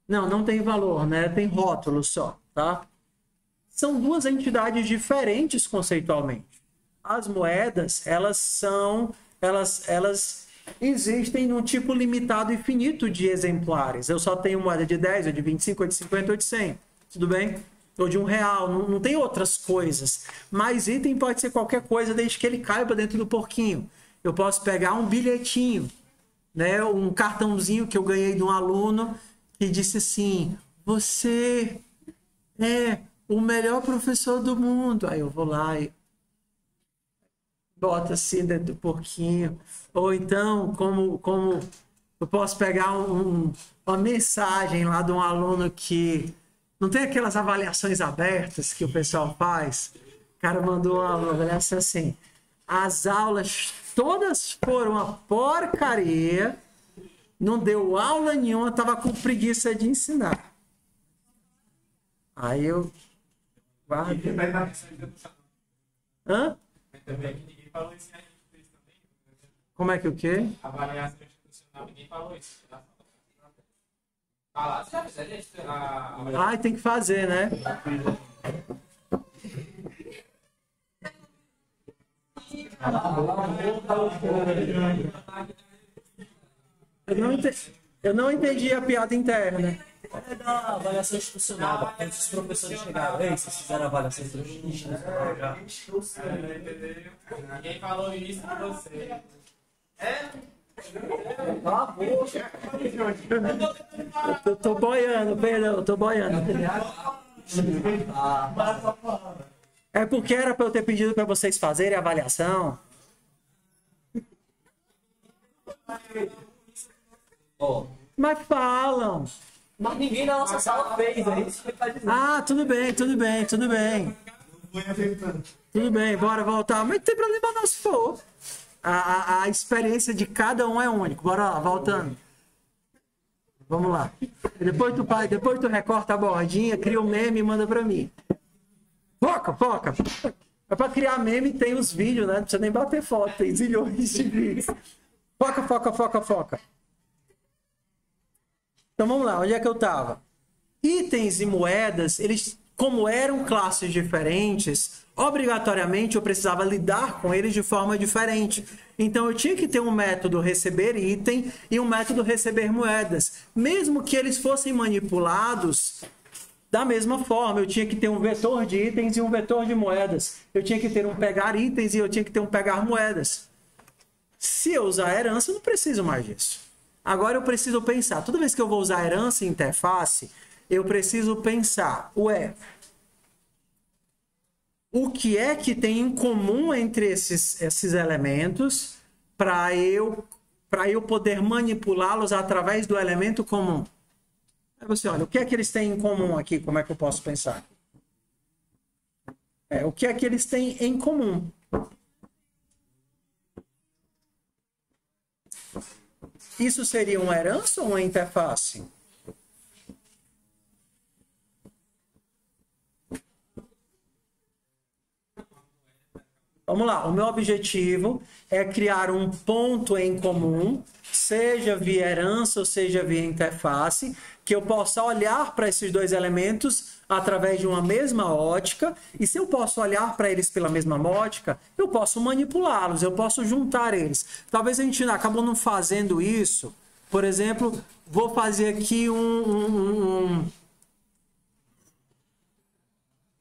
Speaker 1: Não tem valor, né? Tem rótulo só, tá? São duas entidades diferentes conceitualmente. As moedas, elas existem num tipo limitado e finito de exemplares. Eu só tenho moeda de 10, ou de 25, ou de 50, ou de 100. Tudo bem? Ou de R$1. Não tem outras coisas. Mas item pode ser qualquer coisa, desde que ele caiba dentro do porquinho. Eu posso pegar um bilhetinho, né? Um cartãozinho que eu ganhei de um aluno que disse assim: você é o melhor professor do mundo. Aí eu vou lá e boto assim dentro do porquinho. Ou então, como eu posso pegar uma mensagem lá de um aluno que não tem aquelas avaliações abertas que o pessoal faz. O cara mandou uma avaliação assim: as aulas todas foram uma porcaria, não deu aula nenhuma, tava com preguiça de ensinar. Aí eu Hã?
Speaker 3: Também que ninguém falou isso aí.
Speaker 1: Como é que o quê?
Speaker 3: Avaliação institucional, ninguém falou isso. Você já fez, gente?
Speaker 1: Tem que fazer, né? Eu não entendi a piada interna.
Speaker 2: É da avaliação institucional. Quando os professores chegaram, vocês fizeram a avaliação institucional já.
Speaker 3: Ninguém falou isso de você.
Speaker 1: Eu tô boiando, perdão, eu tô boiando. É porque era para eu ter pedido para vocês fazerem a avaliação. Mas falam.
Speaker 2: Mas ninguém na nossa sala fez, é isso que ele tá dizendo.
Speaker 1: Tudo bem. Tudo bem, bora voltar. Mas não tem problema não se for. A experiência de cada um é única. Bora lá, voltando. Vamos lá. Depois tu recorta a bordinha, cria um meme e manda pra mim. Foca. Mas para criar meme tem os vídeos, né? Não precisa nem bater foto, tem zilhões de vídeos. Foca, foca, foca, foca. Então vamos lá, onde é que eu estava? Itens e moedas, eles, como eram classes diferentes, obrigatoriamente eu precisava lidar com eles de forma diferente. Então eu tinha que ter um método receber item e um método receber moedas. Mesmo que eles fossem manipulados da mesma forma, eu tinha que ter um vetor de itens e um vetor de moedas. Eu tinha que ter um pegar itens e eu tinha que ter um pegar moedas. Se eu usar herança, eu não preciso mais disso. Agora eu preciso pensar. Toda vez que eu vou usar herança em interface, eu preciso pensar, o que é que tem em comum entre esses elementos para eu poder manipulá-los através do elemento comum? Aí você olha, o que é que eles têm em comum aqui? Como é que eu posso pensar? O que é que eles têm em comum? Isso seria uma herança ou uma interface? Vamos lá, o meu objetivo é criar um ponto em comum, seja via herança ou seja via interface, que eu possa olhar para esses dois elementos através de uma mesma ótica, e se eu posso olhar para eles pela mesma ótica, eu posso manipulá-los, eu posso juntar eles. Talvez a gente acabou não fazendo isso. Por exemplo, vou fazer aqui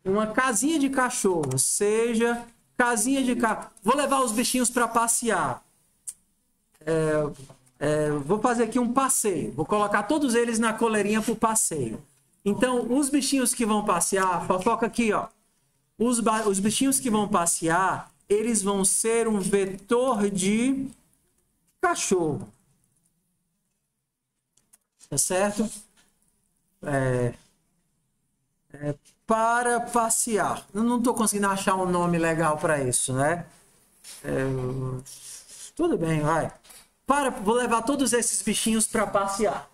Speaker 1: uma casinha de cachorro, seja casinha de cachorro. Vou levar os bichinhos para passear. Vou fazer aqui um passeio. Vou colocar todos eles na coleirinha para o passeio. Então, os bichinhos que vão passear, fofoca aqui, ó. Os bichinhos que vão passear, eles vão ser um vetor de cachorro. Tá certo? Para passear. Eu não estou conseguindo achar um nome legal para isso, né? Tudo bem, vai. Vou levar todos esses bichinhos para passear.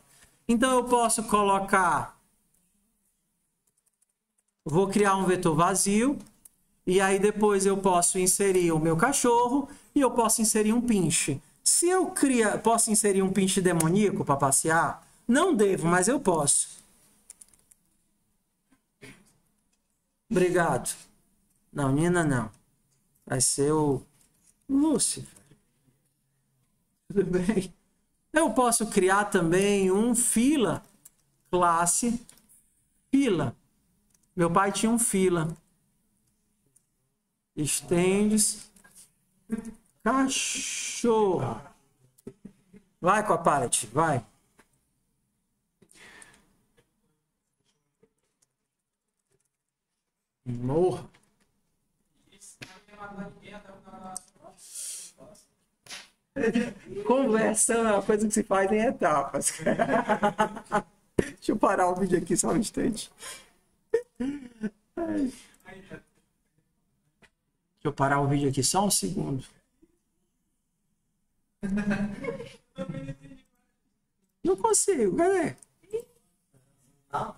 Speaker 1: Então eu posso colocar... Vou criar um vetor vazio. E aí depois eu posso inserir o meu cachorro e eu posso inserir um pinche. Se eu posso inserir um pinche demoníaco para passear? Não devo, mas eu posso. Obrigado. Não, Nina não. Vai ser o Lúcifer. Tudo bem? Eu posso criar também um fila, classe fila. Meu pai tinha um fila. Estendes cachorro. Vai com a palette, vai. Morra. Conversando é uma coisa que se faz em etapas. Deixa eu parar o vídeo aqui só um instante. Deixa eu parar o vídeo aqui só um segundo. Não consigo, cadê? Tá.